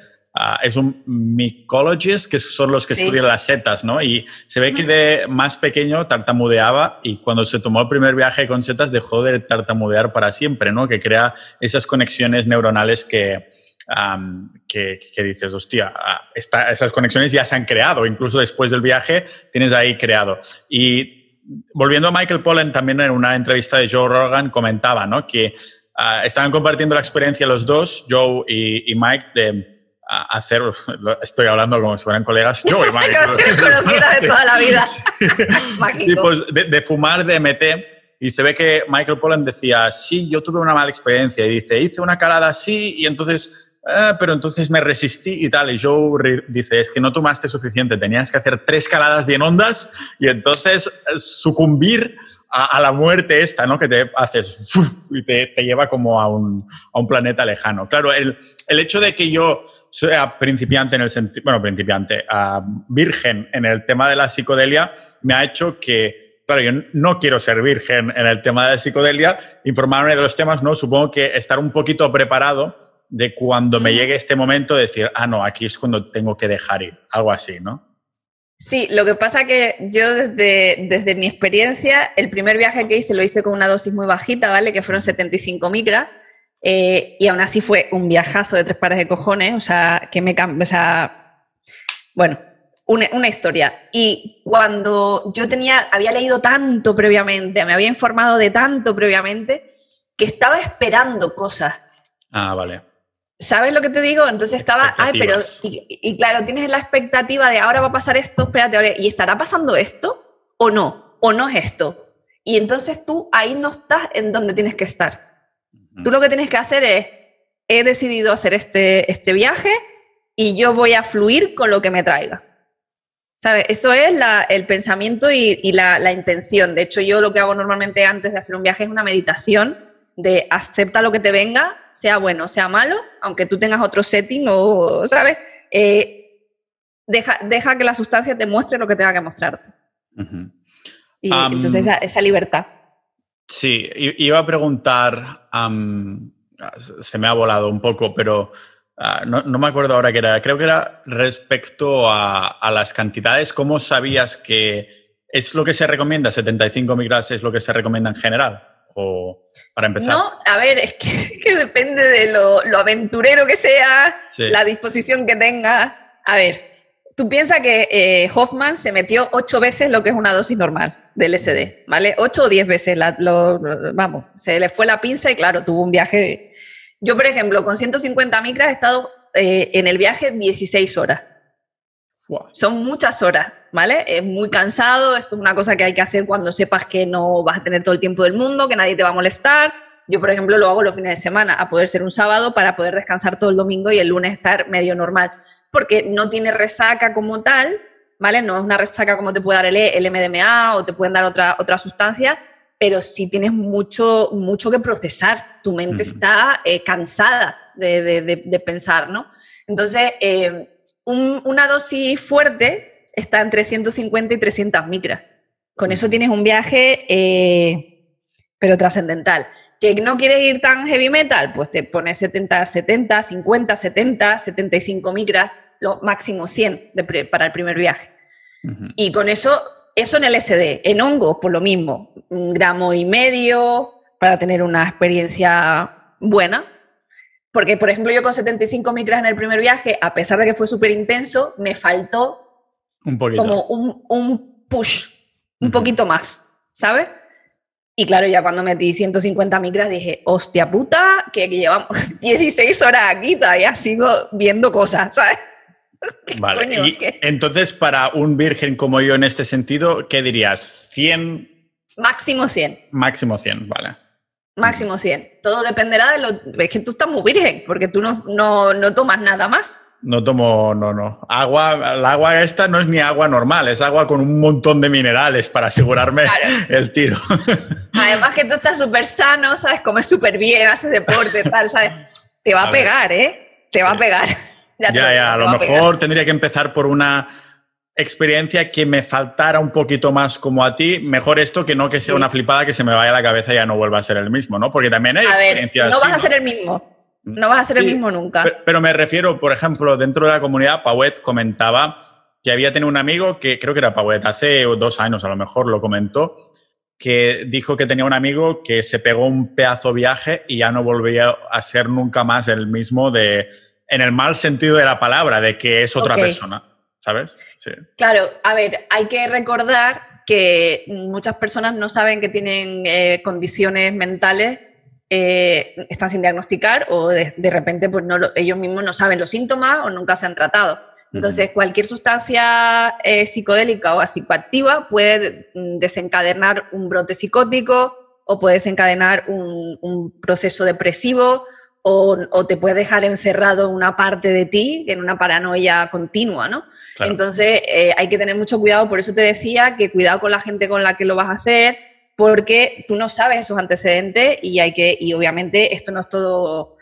es un mycologist, que son los que estudian las setas, ¿no? Y se ve que de más pequeño tartamudeaba y cuando se tomó el primer viaje con setas dejó de tartamudear para siempre, ¿no? Que crea esas conexiones neuronales que que dices, hostia, esas conexiones ya se han creado, incluso después del viaje tienes ahí creado. Y volviendo a Michael Pollan, también en una entrevista de Joe Rogan comentaba, ¿no?, que estaban compartiendo la experiencia los dos, Joe y Mike, de hacer, estoy hablando como si fueran colegas, Joe y Mike. Como si los conociera de toda la vida. Sí, pues de fumar DMT. Y se ve que Michael Pollan decía, sí, yo tuve una mala experiencia. Y dice, hice una calada así y entonces, pero entonces me resistí y tal. Y Joe dice, es que no tomaste suficiente, tenías que hacer 3 caladas bien hondas y entonces sucumbir a la muerte esta, ¿no?, que te haces y te lleva como a un planeta lejano. Claro, el hecho de que yo sea principiante en el sentido, bueno, virgen en el tema de la psicodelia, me ha hecho que, claro, yo no quiero ser virgen en el tema de la psicodelia, informarme de los temas, ¿no? Supongo que estar un poquito preparado de cuando me llegue este momento, decir, no, aquí es cuando tengo que dejar ir, algo así, ¿no? Sí, lo que pasa que yo desde mi experiencia, el primer viaje que hice lo hice con una dosis muy bajita, ¿vale? Que fueron 75 micras, y aún así fue un viajazo de 3 pares de cojones, o sea, que me cambió, o sea, bueno, una historia. Y cuando yo había leído tanto previamente, me había informado de tanto previamente, que estaba esperando cosas. Vale. ¿Sabes lo que te digo? Entonces estaba, pero, y claro, tienes la expectativa de ahora va a pasar esto, espérate, ahora, ¿y estará pasando esto o no? ¿O no es esto? Y entonces tú ahí no estás en donde tienes que estar. Tú lo que tienes que hacer es, he decidido hacer este viaje y yo voy a fluir con lo que me traiga. ¿Sabes? Eso es el pensamiento y la intención. De hecho, yo lo que hago normalmente antes de hacer un viaje es una meditación de acepta lo que te venga, sea bueno, sea malo, aunque tú tengas otro setting o, ¿sabes? Deja que la sustancia te muestre lo que tenga que mostrarte. Y entonces esa libertad. Sí, iba a preguntar, se me ha volado un poco, pero no me acuerdo ahora qué era. Creo que era respecto a las cantidades. ¿Cómo sabías que es lo que se recomienda? ¿75 micras es lo que se recomienda en general? ¿O para empezar? No, a ver, es que depende de lo aventurero que sea, sí, la disposición que tenga. A ver, tú piensas que Hoffman se metió 8 veces lo que es una dosis normal de LSD, ¿vale? 8 o 10 veces, vamos, se le fue la pinza y claro, tuvo un viaje. Yo, por ejemplo, con 150 micras he estado en el viaje 16 horas. Wow. Son muchas horas, ¿vale? Es muy cansado, esto es una cosa que hay que hacer cuando sepas que no vas a tener todo el tiempo del mundo, que nadie te va a molestar. Yo, por ejemplo, lo hago los fines de semana, a poder ser un sábado para poder descansar todo el domingo y el lunes estar medio normal, porque no tiene resaca como tal, ¿vale? No es una resaca como te puede dar el MDMA o te pueden dar otra sustancia, pero sí tienes mucho que procesar. Tu mente está cansada de pensar, ¿no? Entonces, una dosis fuerte está entre 150 y 300 micras. Con eso tienes un viaje, pero trascendental. ¿Que no quieres ir tan heavy metal? Pues te pones 70, 50, 70, 75 micras, lo máximo 100 para el primer viaje. Y con eso en LSD. En hongo, por lo mismo, 1,5 gramos para tener una experiencia buena. Porque, por ejemplo, yo con 75 micras en el primer viaje, a pesar de que fue súper intenso, me faltó un poquito, como un push, un poquito más, ¿sabes? Y claro, ya cuando metí 150 micras dije, hostia puta, que llevamos 16 horas aquí, todavía sigo viendo cosas, ¿sabes? Vale, coño, y entonces para un virgen como yo en este sentido, ¿qué dirías? ¿100? Máximo 100. Máximo 100, vale. Máximo 100. Todo dependerá de lo... Es que tú estás muy virgen, porque tú no tomas nada más. No tomo, no. El agua esta no es ni agua normal, es agua con un montón de minerales para asegurarme el tiro. Además que tú estás súper sano, ¿sabes? Comes súper bien, haces deporte, tal, ¿sabes? Te va a pegar, ¿eh? Te va a pegar. Ya, a lo mejor tendría que empezar por una experiencia que me faltara un poquito más como a ti. Mejor esto que no que sea una flipada que se me vaya a la cabeza y ya no vuelva a ser el mismo, ¿no? Porque también hay experiencias no vas a ser el mismo. No vas a ser el mismo nunca. Pero me refiero, por ejemplo, dentro de la comunidad, Pauet comentaba que había tenido un amigo que, creo que era Pauet, hace 2 años a lo mejor lo comentó, que dijo que tenía un amigo que se pegó un pedazo viaje y ya no volvía a ser nunca más el mismo de en el mal sentido de la palabra, de que es otra persona, ¿sabes? Sí. Claro, a ver, hay que recordar que muchas personas no saben que tienen condiciones mentales, están sin diagnosticar o de repente pues ellos mismos no saben los síntomas o nunca se han tratado. Entonces, cualquier sustancia psicodélica o psicoactiva puede desencadenar un brote psicótico o puede desencadenar un proceso depresivo o te puede dejar encerrado una parte de ti en una paranoia continua, ¿no? Claro. Entonces, hay que tener mucho cuidado. Por eso te decía que cuidado con la gente con la que lo vas a hacer, porque tú no sabes esos antecedentes y obviamente esto no es todo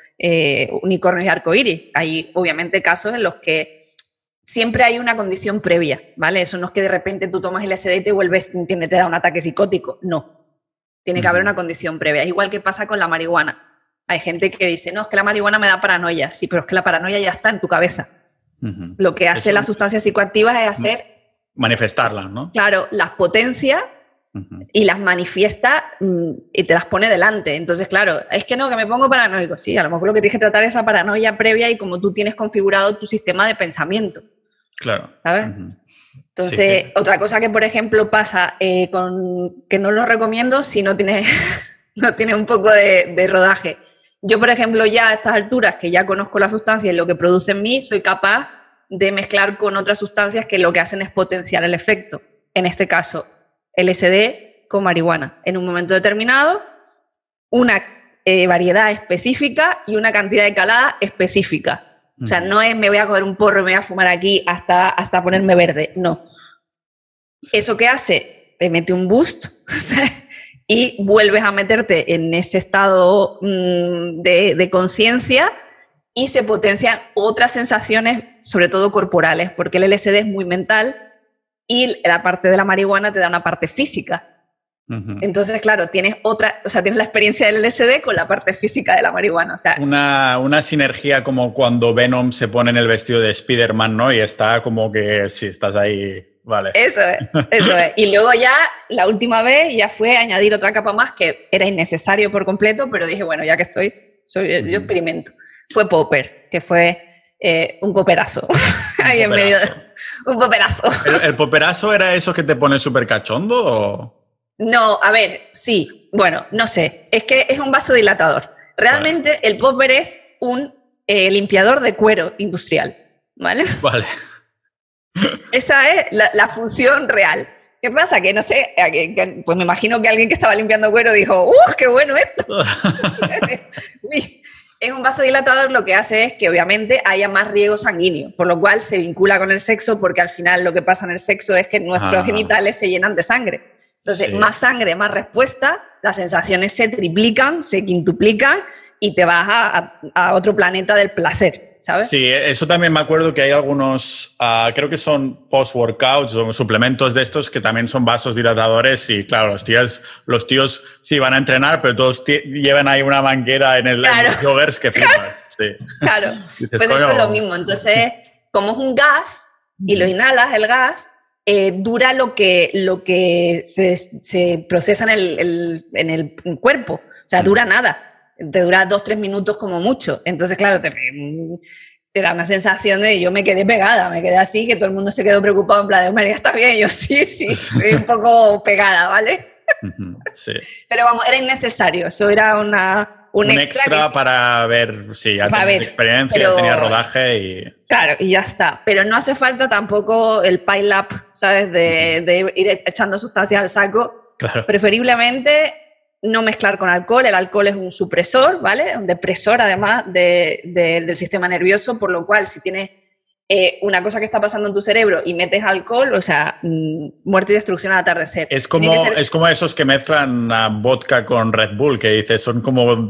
unicornios y arcoíris. Hay obviamente casos en los que siempre hay una condición previa, ¿vale? Eso no es que de repente tú tomas LSD y te vuelves, te da un ataque psicótico. No. Tiene que haber una condición previa. Es igual que pasa con la marihuana. Hay gente que dice, no, es que la marihuana me da paranoia. Sí, pero es que la paranoia ya está en tu cabeza. Lo que hace las sustancias psicoactivas es hacer... manifestarla, ¿no? Claro, las potencia y las manifiesta y te las pone delante. Entonces, claro, es que no, que me pongo paranoico. Sí, a lo mejor lo que tienes que tratar es esa paranoia previa y como tú tienes configurado tu sistema de pensamiento. Claro. ¿Sabes? Entonces, sí. Otra cosa que, por ejemplo, pasa que no lo recomiendo si no tiene, no tiene un poco de rodaje. Yo, por ejemplo, ya a estas alturas, que ya conozco la sustancia y lo que produce en mí, soy capaz de mezclar con otras sustancias que lo que hacen es potenciar el efecto. En este caso, LSD con marihuana. En un momento determinado, una variedad específica y una cantidad de calada específica. O sea, no es me voy a coger un porro y me voy a fumar aquí hasta ponerme verde. No. ¿Eso qué hace? Te mete un boost y vuelves a meterte en ese estado de conciencia y se potencian otras sensaciones, sobre todo corporales, porque el LSD es muy mental y la parte de la marihuana te da una parte física. Entonces, claro, tienes tienes la experiencia del LSD con la parte física de la marihuana. O sea, una sinergia como cuando Venom se pone en el vestido de Spider-Man, ¿no? Y está como que, sí, estás ahí, vale. Eso es. Y luego ya, la última vez, ya fue añadir otra capa más que era innecesario por completo, pero dije, bueno, ya que estoy, yo experimento. Fue popper, que fue un poperazo. Ahí en medio de... Un poperazo. ¿El poperazo era eso que te pone súper cachondo o...? No, a ver, sí, bueno, no sé, es que es un vasodilatador. Realmente el popper es un limpiador de cuero industrial, ¿vale? Vale. Esa es la función real. ¿Qué pasa? Que no sé, pues me imagino que alguien que estaba limpiando cuero dijo, qué bueno esto. Es un vasodilatador, lo que hace es que obviamente haya más riego sanguíneo, por lo cual se vincula con el sexo, porque al final lo que pasa en el sexo es que nuestros genitales se llenan de sangre. Entonces, más sangre, más respuesta, las sensaciones se triplican, se quintuplican y te vas a otro planeta del placer, ¿sabes? Sí, eso también me acuerdo que hay algunos, creo que son post-workouts o suplementos de estos que también son vasodilatadores y claro, los tíos sí van a entrenar, pero todos llevan ahí una manguera en los joggers que flipas. Sí. Claro, dices, pues esto es lo mismo. Entonces, como es un gas y lo inhalas, el gas... dura lo que se procesa en el cuerpo. O sea, dura nada. Te dura 2-3 minutos como mucho. Entonces, claro, te da una sensación de... Yo me quedé pegada, me quedé así, que todo el mundo se quedó preocupado en plan de, María, ¿estás bien? Y yo, sí, estoy un poco pegada, ¿vale? Sí. Pero vamos, era innecesario. Eso era un extra para ver, sí, ya tenías experiencia, ya tenía rodaje y... Claro, y ya está. Pero no hace falta tampoco el pile-up, ¿sabes? De ir echando sustancias al saco. Claro. Preferiblemente no mezclar con alcohol. El alcohol es un supresor, ¿vale? Un depresor, además, del sistema nervioso, por lo cual, si tienes una cosa que está pasando en tu cerebro y metes alcohol, o sea, muerte y destrucción al atardecer. Es como esos que mezclan vodka con Red Bull, que dices, son como...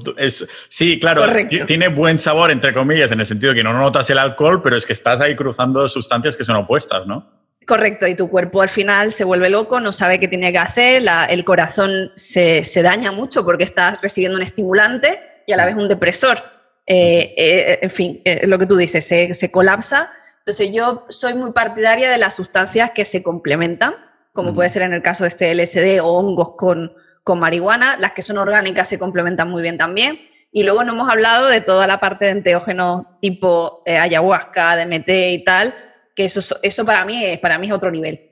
sí, claro, correcto. Tiene buen sabor, entre comillas, en el sentido que no notas el alcohol, pero es que estás ahí cruzando sustancias que son opuestas, ¿no? Correcto, y tu cuerpo al final se vuelve loco, no sabe qué tiene que hacer, el corazón se daña mucho porque estás recibiendo un estimulante y a la vez un depresor. En fin, lo que tú dices, se colapsa. Entonces yo soy muy partidaria de las sustancias que se complementan, como puede ser en el caso de este LSD o hongos con marihuana. Las que son orgánicas se complementan muy bien también. Y luego no hemos hablado de toda la parte de enteógenos tipo ayahuasca, DMT y tal, que eso para mí es otro nivel.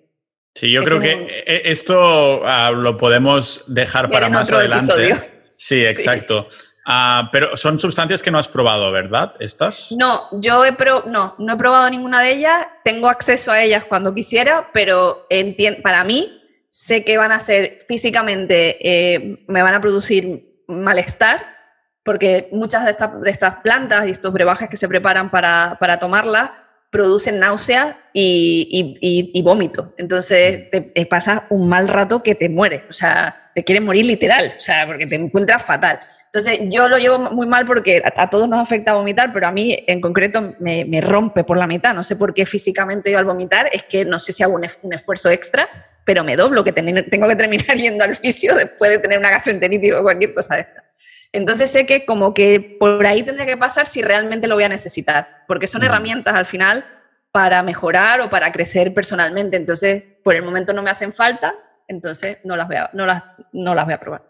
Sí, yo creo que esto lo podemos dejar para más adelante. Episodio. Sí, exacto. Sí. Pero son sustancias que no has probado, ¿verdad? ¿Estas? No, no he probado ninguna de ellas. Tengo acceso a ellas cuando quisiera, pero para mí sé que van a ser físicamente, me van a producir malestar, porque muchas de estas plantas y estos brebajes que se preparan para tomarlas producen náusea y vómito. Entonces te pasas un mal rato que te mueres. O sea, te quieres morir literal, o sea, porque te encuentras fatal. Entonces yo lo llevo muy mal porque a todos nos afecta vomitar, pero a mí en concreto me rompe por la mitad. No sé por qué físicamente yo al vomitar, es que no sé si hago un esfuerzo extra, pero me doblo, que tengo que terminar yendo al fisio después de tener una gastroenteritis o cualquier cosa de esta. Entonces sé que como que por ahí tendría que pasar si realmente lo voy a necesitar, porque son herramientas al final para mejorar o para crecer personalmente. Entonces, por el momento no me hacen falta, entonces no las voy a probar.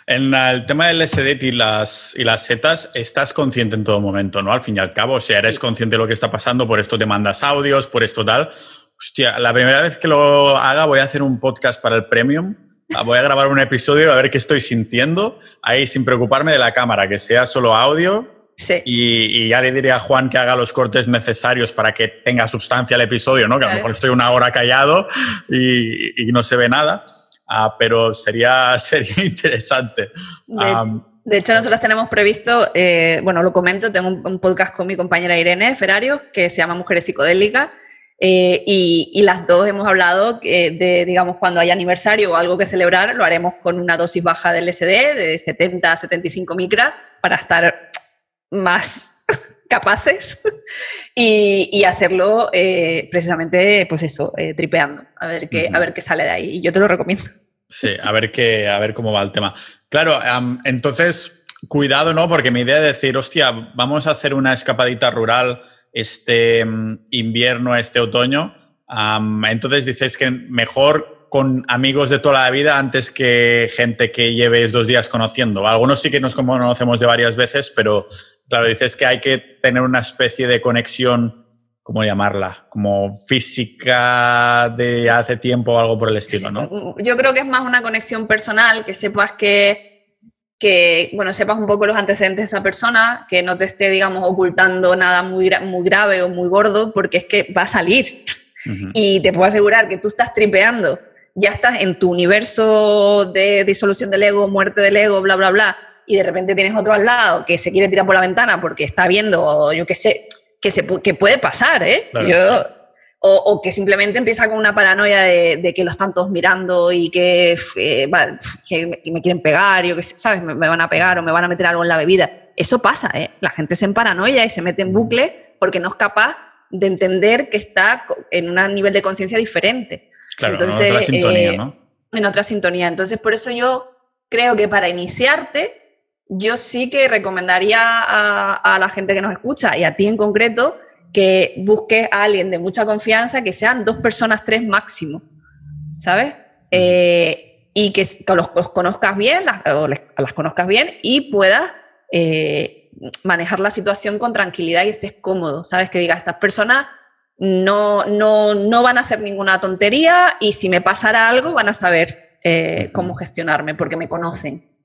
En el tema del LSD y las setas, estás consciente en todo momento, ¿no? Al fin y al cabo, o sea, eres consciente de lo que está pasando, por esto te mandas audios, por esto tal. Hostia, la primera vez que lo haga voy a hacer un podcast para el Premium. Voy a grabar un episodio a ver qué estoy sintiendo, ahí sin preocuparme de la cámara, que sea solo audio. Sí. Y ya le diré a Juan que haga los cortes necesarios para que tenga sustancia el episodio, ¿no? Que a lo mejor estoy una hora callado y no se ve nada, pero sería interesante. De hecho, nosotros tenemos previsto, lo comento, tengo un podcast con mi compañera Irene Ferrarios que se llama Mujeres Psicodélicas. Y las dos hemos hablado de, digamos, cuando haya aniversario o algo que celebrar, lo haremos con una dosis baja de LSD de 70 a 75 micras para estar más capaces y hacerlo precisamente, pues eso, tripeando, a ver qué sale de ahí. Y yo te lo recomiendo. Sí, a ver cómo va el tema. Claro, entonces, cuidado, ¿no? Porque mi idea es decir, hostia, vamos a hacer una escapadita rural este invierno, este otoño. Entonces dices que mejor con amigos de toda la vida antes que gente que lleves 2 días conociendo. Algunos sí que nos conocemos de varias veces, pero claro, dices que hay que tener una especie de conexión, ¿cómo llamarla? Como física de hace tiempo o algo por el estilo, ¿no? Yo creo que es más una conexión personal, que sepas sepas un poco los antecedentes de esa persona, que no te esté, digamos, ocultando nada muy grave o muy gordo, porque es que va a salir. Y te puedo asegurar que tú estás tripeando, ya estás en tu universo de disolución del ego, muerte del ego, bla, bla, bla, y de repente tienes otro al lado que se quiere tirar por la ventana porque está viendo, yo qué sé, que puede pasar, ¿eh? Claro. O que simplemente empieza con una paranoia de que lo están todos mirando y que me quieren pegar, yo que sé, ¿sabes? Me van a pegar o me van a meter algo en la bebida. Eso pasa, ¿eh? La gente se emparanoia y se mete en bucle porque no es capaz de entender que está en un nivel de conciencia diferente. Claro, entonces, en otra sintonía, ¿no? En otra sintonía. Entonces, por eso yo creo que para iniciarte, yo sí que recomendaría a la gente que nos escucha y a ti en concreto, que busques a alguien de mucha confianza, que sean 2 personas, 3 máximo, ¿sabes? Y que los conozcas bien, las conozcas bien y puedas manejar la situación con tranquilidad y estés cómodo, ¿sabes? Que digas, estas personas no van a hacer ninguna tontería y si me pasara algo van a saber cómo gestionarme porque me conocen.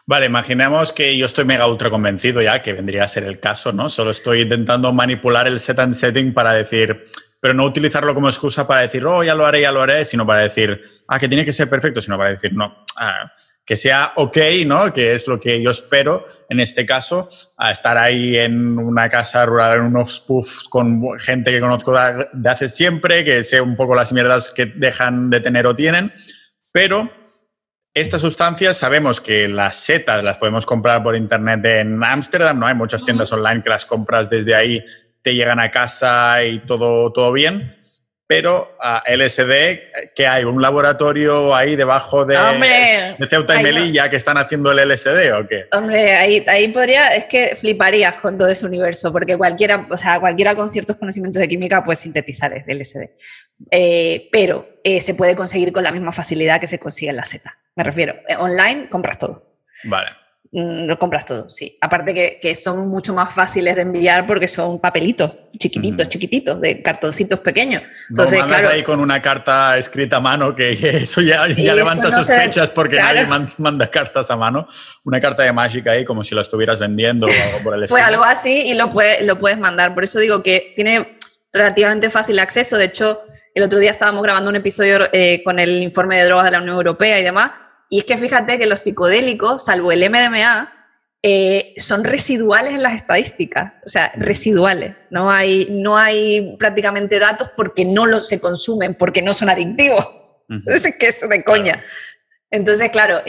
Vale, imaginemos que yo estoy mega ultra convencido ya, que vendría a ser el caso, ¿no? Solo estoy intentando manipular el set and setting para decir, pero no utilizarlo como excusa para decir, oh, ya lo haré, sino para decir, que tiene que ser perfecto, sino para decir, no, que sea ok, ¿no? Que es lo que yo espero en este caso, a estar ahí en una casa rural, en unos puffs con gente que conozco de hace siempre, que sé un poco las mierdas que dejan de tener o tienen, pero estas sustancias sabemos que las setas las podemos comprar por internet en Ámsterdam, ¿no? Hay muchas tiendas online que las compras desde ahí, te llegan a casa y todo bien. Pero LSD, ¿qué hay? ¿Un laboratorio ahí debajo de Ceuta y Melilla que están haciendo el LSD o qué? Hombre, ahí podría, es que fliparías con todo ese universo, porque cualquiera con ciertos conocimientos de química puede sintetizar el LSD. Pero se puede conseguir con la misma facilidad que se consigue en la seta. Me refiero, online compras todo. Vale. Lo compras todo, sí. Aparte que son mucho más fáciles de enviar porque son papelitos chiquititos, de cartoncitos pequeños. Entonces, no mandas ahí con una carta escrita a mano, que eso ya levanta sospechas porque nadie manda cartas a mano. Una carta de mágica ahí como si la estuvieras vendiendo o algo por el estilo. Pues algo así y lo puedes mandar. Por eso digo que tiene relativamente fácil acceso. De hecho, el otro día estábamos grabando un episodio con el informe de drogas de la Unión Europea y demás. Y es que fíjate que los psicodélicos, salvo el MDMA, son residuales en las estadísticas, o sea, residuales. No hay prácticamente datos porque no se consumen, porque no son adictivos. Es que eso de coña. Entonces, claro,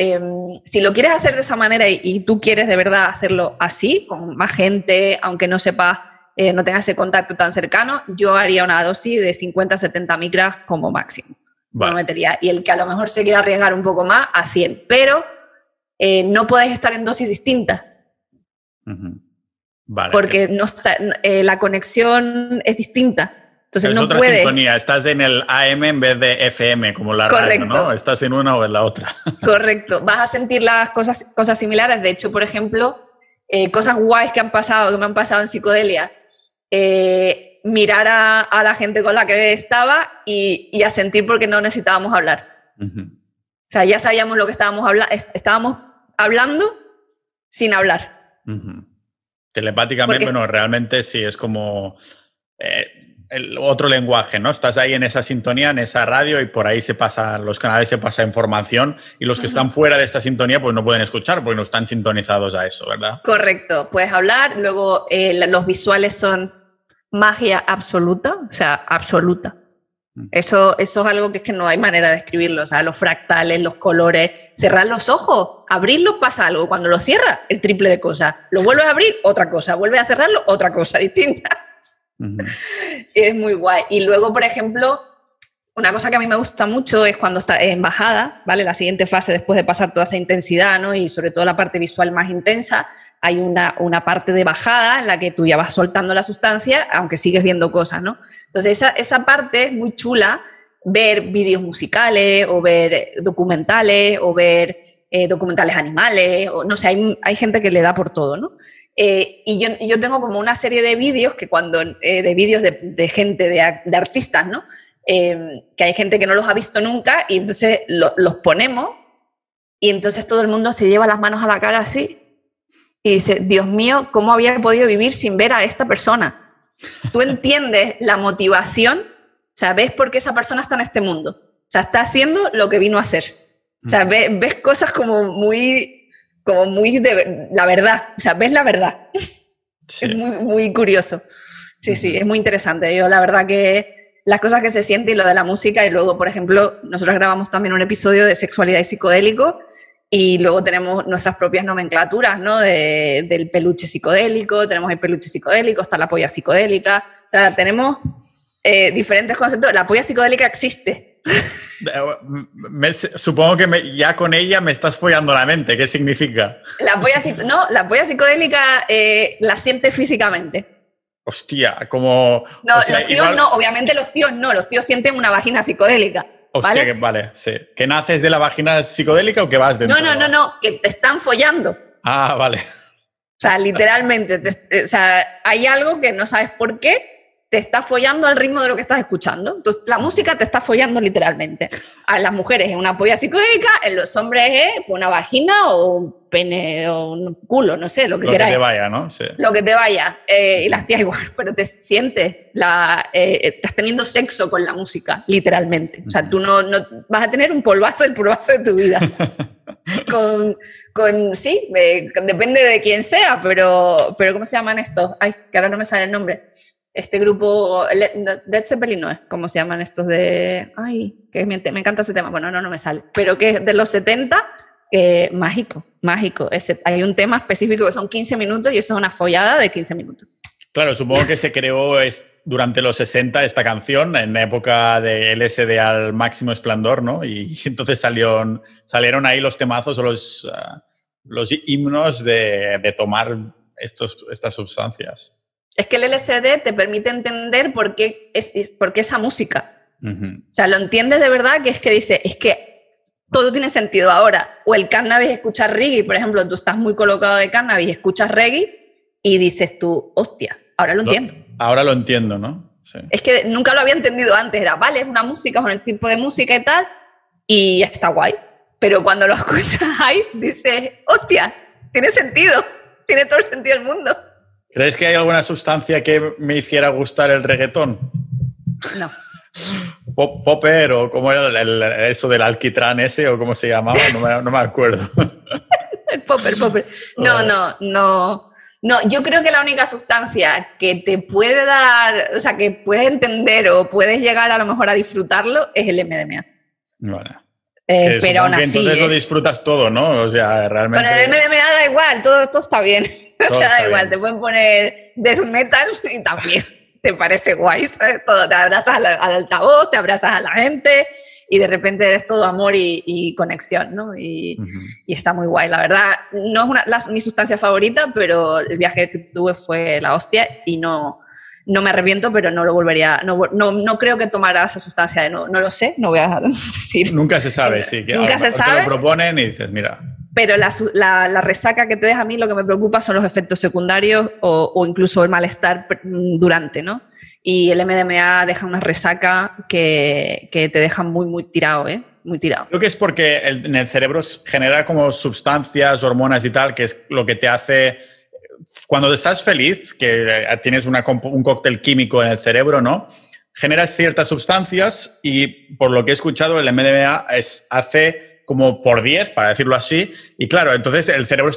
si lo quieres hacer de esa manera y tú quieres de verdad hacerlo así, con más gente, aunque no sepas, no tengas ese contacto tan cercano, yo haría una dosis de 50-70 micras como máximo. Vale. No metería. Y el que a lo mejor se quiera arriesgar un poco más, a 100. Pero no podés estar en dosis distintas. Vale. Porque no está, la conexión es distinta. Entonces es no otra puedes. sintonía. Estás en el AM en vez de FM, como la radio, ¿no? Estás en una o en la otra. Correcto. Vas a sentir las cosas similares. De hecho, por ejemplo, cosas guays que me han pasado en psicodelia. Mirar a la gente con la que estaba y a sentir porque no necesitábamos hablar. O sea, ya sabíamos lo que estábamos hablando sin hablar. Telepáticamente, bueno, realmente sí, es como el otro lenguaje, ¿no? Estás ahí en esa sintonía, en esa radio y por ahí los canales se pasa información y los que están fuera de esta sintonía pues no pueden escuchar porque no están sintonizados a eso, ¿verdad? Correcto, puedes hablar, luego los visuales son magia absoluta, o sea, absoluta. Eso es algo que es que no hay manera de describirlo, o sea, los fractales, los colores, cerrar los ojos, abrirlos pasa algo, cuando lo cierras, el triple de cosas, lo vuelves a abrir, otra cosa, vuelves a cerrarlo, otra cosa distinta. Es muy guay. Y luego, por ejemplo, una cosa que a mí me gusta mucho es cuando está en bajada, ¿vale? La siguiente fase después de pasar toda esa intensidad, ¿no? Y sobre todo la parte visual más intensa, hay una parte de bajada en la que tú ya vas soltando la sustancia, aunque sigues viendo cosas, ¿no? Entonces esa parte es muy chula, ver vídeos musicales o ver documentales o ver documentales animales, o no sé, hay gente que le da por todo, ¿no? Y yo tengo como una serie de vídeos de vídeos de gente, de artistas, ¿no? Que hay gente que no los ha visto nunca y entonces los ponemos y entonces todo el mundo se lleva las manos a la cara así y dice, Dios mío, ¿cómo había podido vivir sin ver a esta persona? Tú entiendes la motivación, o sea, ves por qué esa persona está en este mundo, o sea, está haciendo lo que vino a hacer, o sea, ves cosas como muy de la verdad, o sea, ves la verdad. Sí. Es muy, muy curioso. Sí, sí, es muy interesante. Yo la verdad que las cosas que se sienten y lo de la música, y luego, por ejemplo, nosotros grabamos también un episodio de sexualidad y psicodélico y luego tenemos nuestras propias nomenclaturas, ¿no? Del peluche psicodélico, tenemos el peluche psicodélico, está la polla psicodélica, o sea, tenemos diferentes conceptos. La polla psicodélica existe. Supongo que ya con ella me estás follando la mente. ¿Qué significa? La polla psicodélica la sientes físicamente. Hostia, como... No, o sea, los tíos igual... no, obviamente los tíos sienten una vagina psicodélica. Hostia, ¿vale? Sí. ¿Que naces de la vagina psicodélica o que vas dentro? No, que te están follando. Ah, vale. O sea, literalmente, o sea, hay algo que no sabes por qué, te está follando al ritmo de lo que estás escuchando. Entonces, la música te está follando literalmente. A las mujeres es una polla psicodélica, en los hombres es una vagina o un pene o un culo, no sé, lo que queráis. Lo que te vaya, ¿no? Sí. Lo que te vaya. Y las tías igual, pero te sientes, estás teniendo sexo con la música, literalmente. O sea, tú no vas a tener el polvazo de tu vida. Sí, depende de quién sea, pero ¿cómo se llaman estos? Ay, que ahora no me sale el nombre. Este grupo, Led Zeppelin no es, ¿cómo se llaman estos de...? Ay, que me encanta ese tema, bueno, no me sale, pero que es de los 70, mágico. Hay un tema específico que son 15 minutos y eso es una follada de 15 minutos. Claro, supongo que se creó durante los 60 esta canción, en época de LSD al máximo esplendor, ¿no? Y entonces salieron ahí los temazos o los himnos de tomar estas sustancias. Es que el LSD te permite entender por qué esa música. O sea, lo entiendes de verdad, que es que dice, es que todo tiene sentido ahora. O el cannabis, escuchar reggae, por ejemplo, tú estás muy colocado de cannabis, escuchas reggae y dices tú, hostia, ahora lo entiendo. Ahora lo entiendo, ¿no? Sí. Es que nunca lo había entendido antes, era, vale, es una música, es un tipo de música y tal, y está guay. Pero cuando lo escuchas ahí, dices, hostia, tiene sentido, tiene todo el sentido del mundo. ¿Crees que hay alguna sustancia que me hiciera gustar el reggaetón? No. Popper o cómo era eso del alquitrán ese o cómo se llamaba, no me acuerdo. El popper. No, yo creo que la única sustancia que te puede dar, o sea, que puedes entender o puedes llegar a lo mejor a disfrutarlo es el MDMA. Vale. Pero aún así. Entonces lo disfrutas todo, ¿no? O sea, realmente. Pero el MDMA da igual, todo está bien. O sea, da igual, te pueden poner death metal y también te parece guay, ¿sabes? Todo, te abrazas al altavoz, te abrazas a la gente y de repente eres todo amor y conexión, ¿no? Y está muy guay, la verdad. No es mi sustancia favorita, pero el viaje que tuve fue la hostia y no me arrepiento, pero no lo volvería, no creo que tomara esa sustancia de nuevo. No lo sé, no voy a decir. Nunca se sabe, sí. Que nunca se sabe. Te lo proponen y dices, mira. Pero la resaca que te deja a mí, lo que me preocupa son los efectos secundarios o incluso el malestar durante, ¿no? Y el MDMA deja una resaca que te deja muy, muy tirado, ¿eh? Muy tirado. Creo que es porque en el cerebro genera como sustancias, hormonas y tal, que es lo que te hace... Cuando estás feliz, que tienes un cóctel químico en el cerebro, ¿no? Generas ciertas sustancias y, por lo que he escuchado, el MDMA hace como por 10, para decirlo así, y claro, entonces el cerebro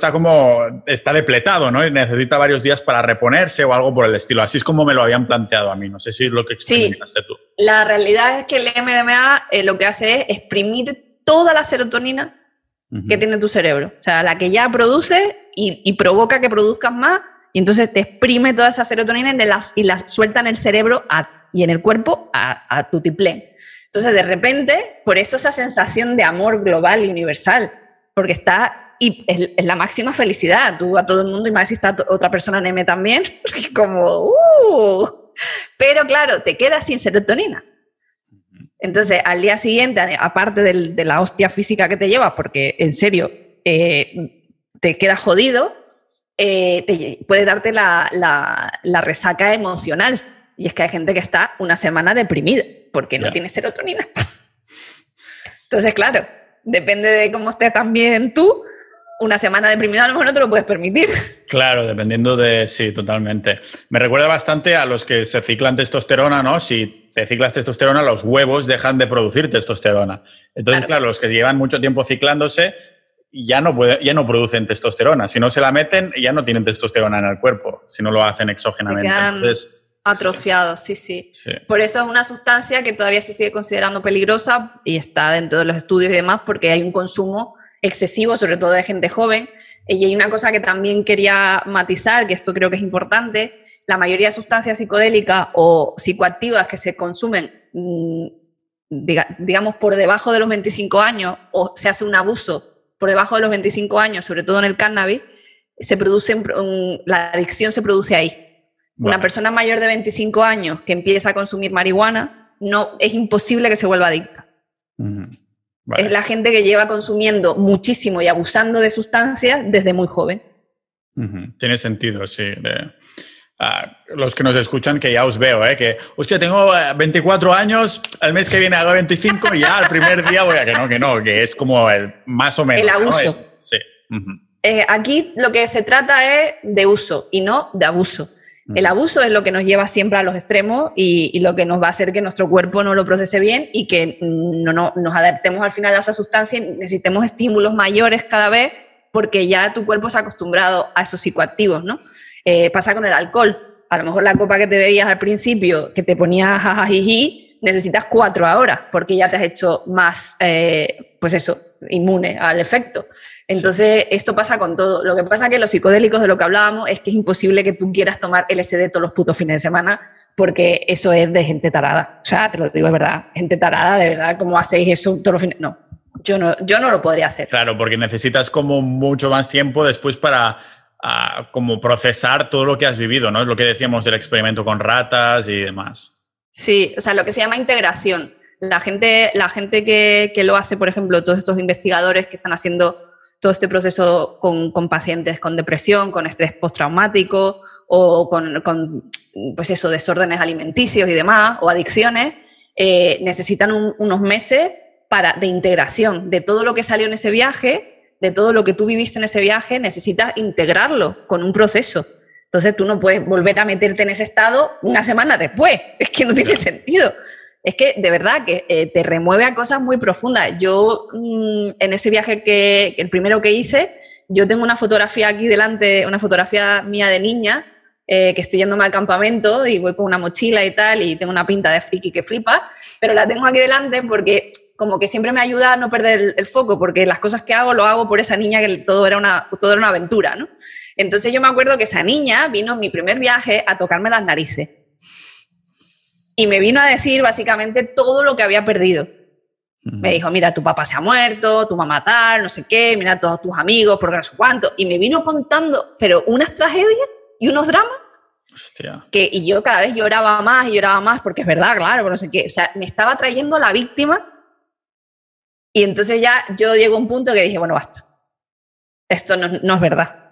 está depletado, ¿no? Y necesita varios días para reponerse o algo por el estilo. Así es como me lo habían planteado a mí. No sé si es lo que experimentaste tú. La realidad es que el MDMA lo que hace es exprimir toda la serotonina que tiene tu cerebro. O sea, la que ya produce y provoca que produzcas más, y entonces te exprime toda esa serotonina y la suelta en el cerebro y en el cuerpo a tutiplén. Entonces, de repente, por eso esa sensación de amor global y universal, porque es la máxima felicidad. Tú a todo el mundo, y más si está otra persona en M también, como, pero claro, te quedas sin serotonina. Entonces, al día siguiente, aparte de la hostia física que te llevas, porque en serio, te quedas jodido, puede darte la resaca emocional. Y es que hay gente que está una semana deprimida porque no tiene serotonina. Entonces, claro, depende de cómo estés también tú, una semana deprimida a lo mejor no te lo puedes permitir. Claro, dependiendo de... Sí, totalmente. Me recuerda bastante a los que se ciclan testosterona, ¿no? Si te ciclas testosterona, los huevos dejan de producir testosterona. Entonces, claro, los que llevan mucho tiempo ciclándose ya no producen testosterona. Si no se la meten, ya no tienen testosterona en el cuerpo, si no lo hacen exógenamente. Entonces, atrofiados, sí. Por eso es una sustancia que todavía se sigue considerando peligrosa y está dentro de los estudios y demás porque hay un consumo excesivo, sobre todo de gente joven. Y hay una cosa que también quería matizar, que esto creo que es importante: la mayoría de sustancias psicodélicas o psicoactivas que se consumen, digamos, por debajo de los 25 años, o se hace un abuso por debajo de los 25 años, sobre todo en el cannabis, la adicción se produce ahí. Bueno. Una persona mayor de 25 años que empieza a consumir marihuana, es imposible que se vuelva adicta. Vale. Es la gente que lleva consumiendo muchísimo y abusando de sustancias desde muy joven. Tiene sentido, sí. Los que nos escuchan, que ya os veo, que, hostia, tengo 24 años, el mes que viene hago 25 y ya el primer día voy a que es como más o menos. El abuso. ¿no? Sí. Aquí lo que se trata es de uso y no de abuso. El abuso es lo que nos lleva siempre a los extremos y lo que nos va a hacer que nuestro cuerpo no lo procese bien y que no nos adaptemos al final a esa sustancia y necesitemos estímulos mayores cada vez porque ya tu cuerpo se ha acostumbrado a esos psicoactivos, ¿no? Pasa con el alcohol. A lo mejor la copa que te bebías al principio, que te ponías jajajiji, necesitas 4 ahora porque ya te has hecho más, inmune al efecto. Entonces, esto pasa con todo. Lo que pasa es que los psicodélicos, de lo que hablábamos, es que es imposible que tú quieras tomar LSD todos los putos fines de semana porque eso es de gente tarada. O sea, te lo digo de verdad, gente tarada, de verdad, ¿cómo hacéis eso todos los fines? No, yo no lo podría hacer. Claro, porque necesitas como mucho más tiempo después para como procesar todo lo que has vivido, ¿no? Es lo que decíamos del experimento con ratas y demás. Sí, o sea, lo que se llama integración. La gente que lo hace, por ejemplo, todos estos investigadores que están haciendo todo este proceso con pacientes con depresión, con estrés postraumático o con pues eso, desórdenes alimenticios y demás, o adicciones, necesitan unos meses de integración de todo lo que salió en ese viaje, de todo lo que tú viviste en ese viaje, necesitas integrarlo con un proceso. Entonces tú no puedes volver a meterte en ese estado una semana después, es que no tiene sentido. Es que de verdad que te remueve a cosas muy profundas. Yo en ese viaje el primero que hice, yo tengo una fotografía aquí delante, una fotografía mía de niña, que estoy yéndome al campamento y voy con una mochila y tal, y tengo una pinta de friki que flipa, pero la tengo aquí delante porque como que siempre me ayuda a no perder el foco, porque las cosas que hago, lo hago por esa niña que todo era una aventura, ¿no? Entonces yo me acuerdo que esa niña vino en mi primer viaje a tocarme las narices. Y me vino a decir básicamente todo lo que había perdido. Me dijo, mira, tu papá se ha muerto, tu mamá tal, no sé qué, mira todos tus amigos, porque no sé cuánto. Y me vino contando, pero unas tragedias y unos dramas. Hostia. Y yo cada vez lloraba más, porque es verdad, claro, no sé qué. O sea, me estaba trayendo a la víctima. Y entonces ya yo llego a un punto que dije, bueno, basta. Esto no es verdad.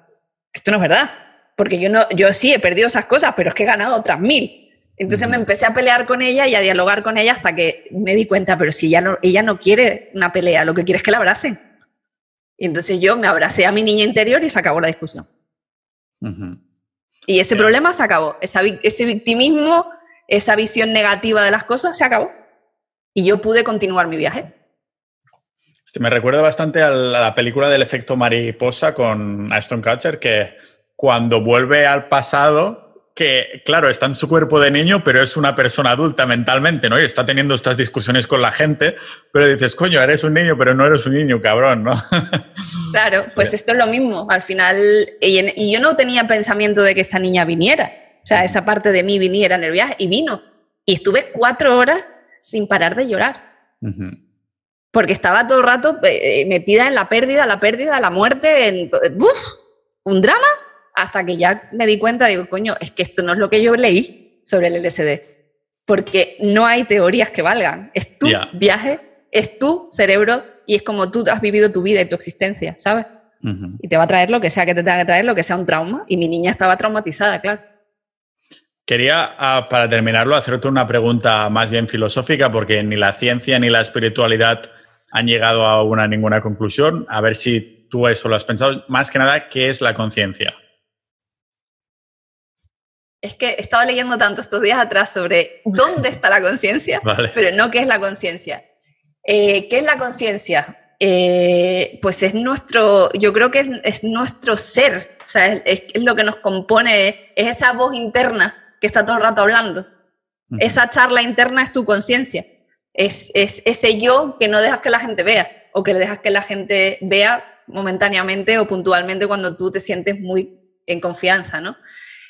Esto no es verdad. Porque yo sí he perdido esas cosas, pero es que he ganado otras 1000. Entonces me empecé a pelear con ella y a dialogar con ella hasta que me di cuenta, pero si ella no quiere una pelea, lo que quiere es que la abracen. Y entonces yo me abracé a mi niña interior y se acabó la discusión. Y ese problema se acabó. Ese victimismo, esa visión negativa de las cosas se acabó. Y yo pude continuar mi viaje. Me recuerda bastante a la película del efecto mariposa con Ashton Kutcher, que cuando vuelve al pasado, que claro, está en su cuerpo de niño, pero es una persona adulta mentalmente, ¿no? Y está teniendo estas discusiones con la gente, pero dices, coño, eres un niño, pero no eres un niño, cabrón, ¿no? Claro, pues sí. Esto es lo mismo. Al final, y yo no tenía pensamiento de que esa niña viniera. O sea, esa parte de mí viniera en el viaje, y vino. Y estuve 4 horas sin parar de llorar. Porque estaba todo el rato metida en la pérdida, la muerte, un drama, hasta que ya me di cuenta, digo, coño, es que esto no es lo que yo leí sobre el LSD, porque no hay teorías que valgan. Es tu viaje, es tu cerebro, y es como tú has vivido tu vida y tu existencia, ¿sabes? Y te va a traer lo que sea que te tenga que traer, lo que sea un trauma, y mi niña estaba traumatizada, claro. Quería, para terminarlo, hacerte una pregunta más bien filosófica, porque ni la ciencia ni la espiritualidad han llegado a ninguna conclusión. A ver si tú eso lo has pensado. Más que nada, ¿qué es la conciencia? Es que he estado leyendo tanto estos días atrás sobre dónde está la conciencia, vale, pero no qué es la conciencia. ¿Qué es la conciencia? Pues es yo creo que es nuestro ser, o sea, es lo que nos compone, es esa voz interna que está todo el rato hablando. Esa charla interna es tu conciencia. Es ese yo que no dejas que la gente vea, o que le dejas que la gente vea momentáneamente o puntualmente cuando tú te sientes muy en confianza, ¿no?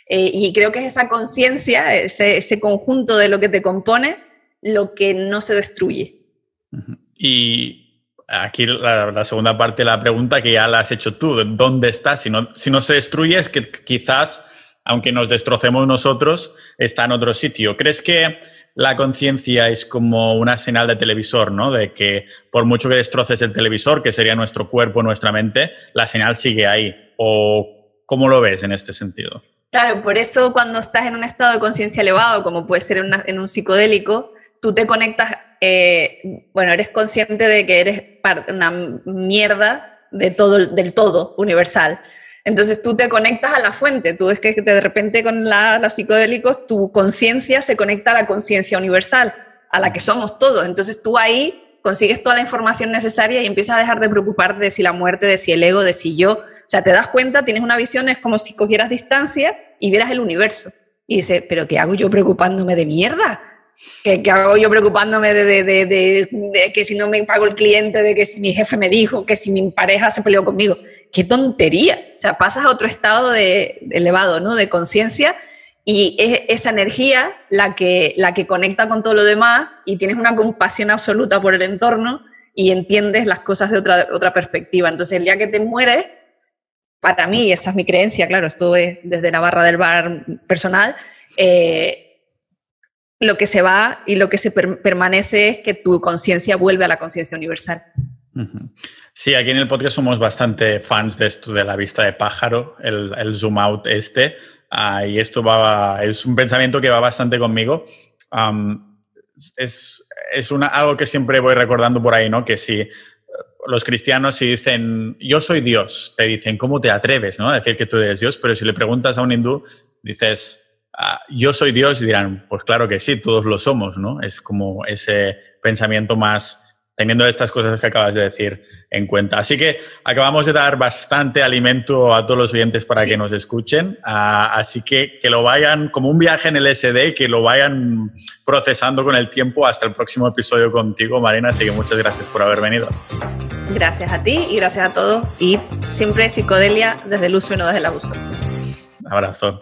Y creo que es esa conciencia, ese conjunto de lo que te compone, lo que no se destruye. Y aquí la segunda parte de la pregunta, que ya la has hecho tú, ¿dónde está? Si no se destruye, es que quizás, aunque nos destrocemos nosotros, está en otro sitio. ¿Crees que la conciencia es como una señal de televisor, ¿no? De que por mucho que destroces el televisor, que sería nuestro cuerpo, nuestra mente, la señal sigue ahí? ¿O cómo lo ves en este sentido? Claro, por eso cuando estás en un estado de conciencia elevado, como puede ser en un psicodélico, tú te conectas, eres consciente de que eres una mierda del todo universal. Entonces tú te conectas a la fuente. Tú es que de repente con los psicodélicos tu conciencia se conecta a la conciencia universal, a la que somos todos. Entonces tú ahí consigues toda la información necesaria y empiezas a dejar de preocuparte de si la muerte, de si el ego, de si yo. O sea, te das cuenta, tienes una visión, es como si cogieras distancia y vieras el universo. Y dices, ¿pero qué hago yo preocupándome de mierda? ¿Qué hago yo preocupándome de que si no me pago el cliente, de que si mi jefe me dijo, que si mi pareja se peleó conmigo? ¡Qué tontería! O sea, pasas a otro estado elevado, ¿no? De conciencia, y es esa energía la que conecta con todo lo demás, y tienes una compasión absoluta por el entorno y entiendes las cosas de otra perspectiva. Entonces, el día que te mueres, para mí, esa es mi creencia, claro, esto es desde la barra del bar personal, lo que se va y lo que se permanece es que tu conciencia vuelve a la conciencia universal. Sí, aquí en el podcast somos bastante fans de esto de la vista de pájaro, el zoom out y esto es un pensamiento que va bastante conmigo. Es algo que siempre voy recordando por ahí, ¿no? Que si los cristianos si dicen yo soy Dios, te dicen ¿cómo te atreves, ¿no? A decir que tú eres Dios, pero si le preguntas a un hindú, dices yo soy Dios y dirán pues claro que sí, todos lo somos, ¿no? Es como ese pensamiento más teniendo estas cosas que acabas de decir en cuenta. Así que acabamos de dar bastante alimento a todos los oyentes para que nos escuchen. Así que lo vayan, como un viaje en el SD, que lo vayan procesando con el tiempo hasta el próximo episodio contigo, Marina. Así que muchas gracias por haber venido. Gracias a ti y gracias a todos. Y siempre psicodelia desde el uso y no desde el abuso. Un abrazo.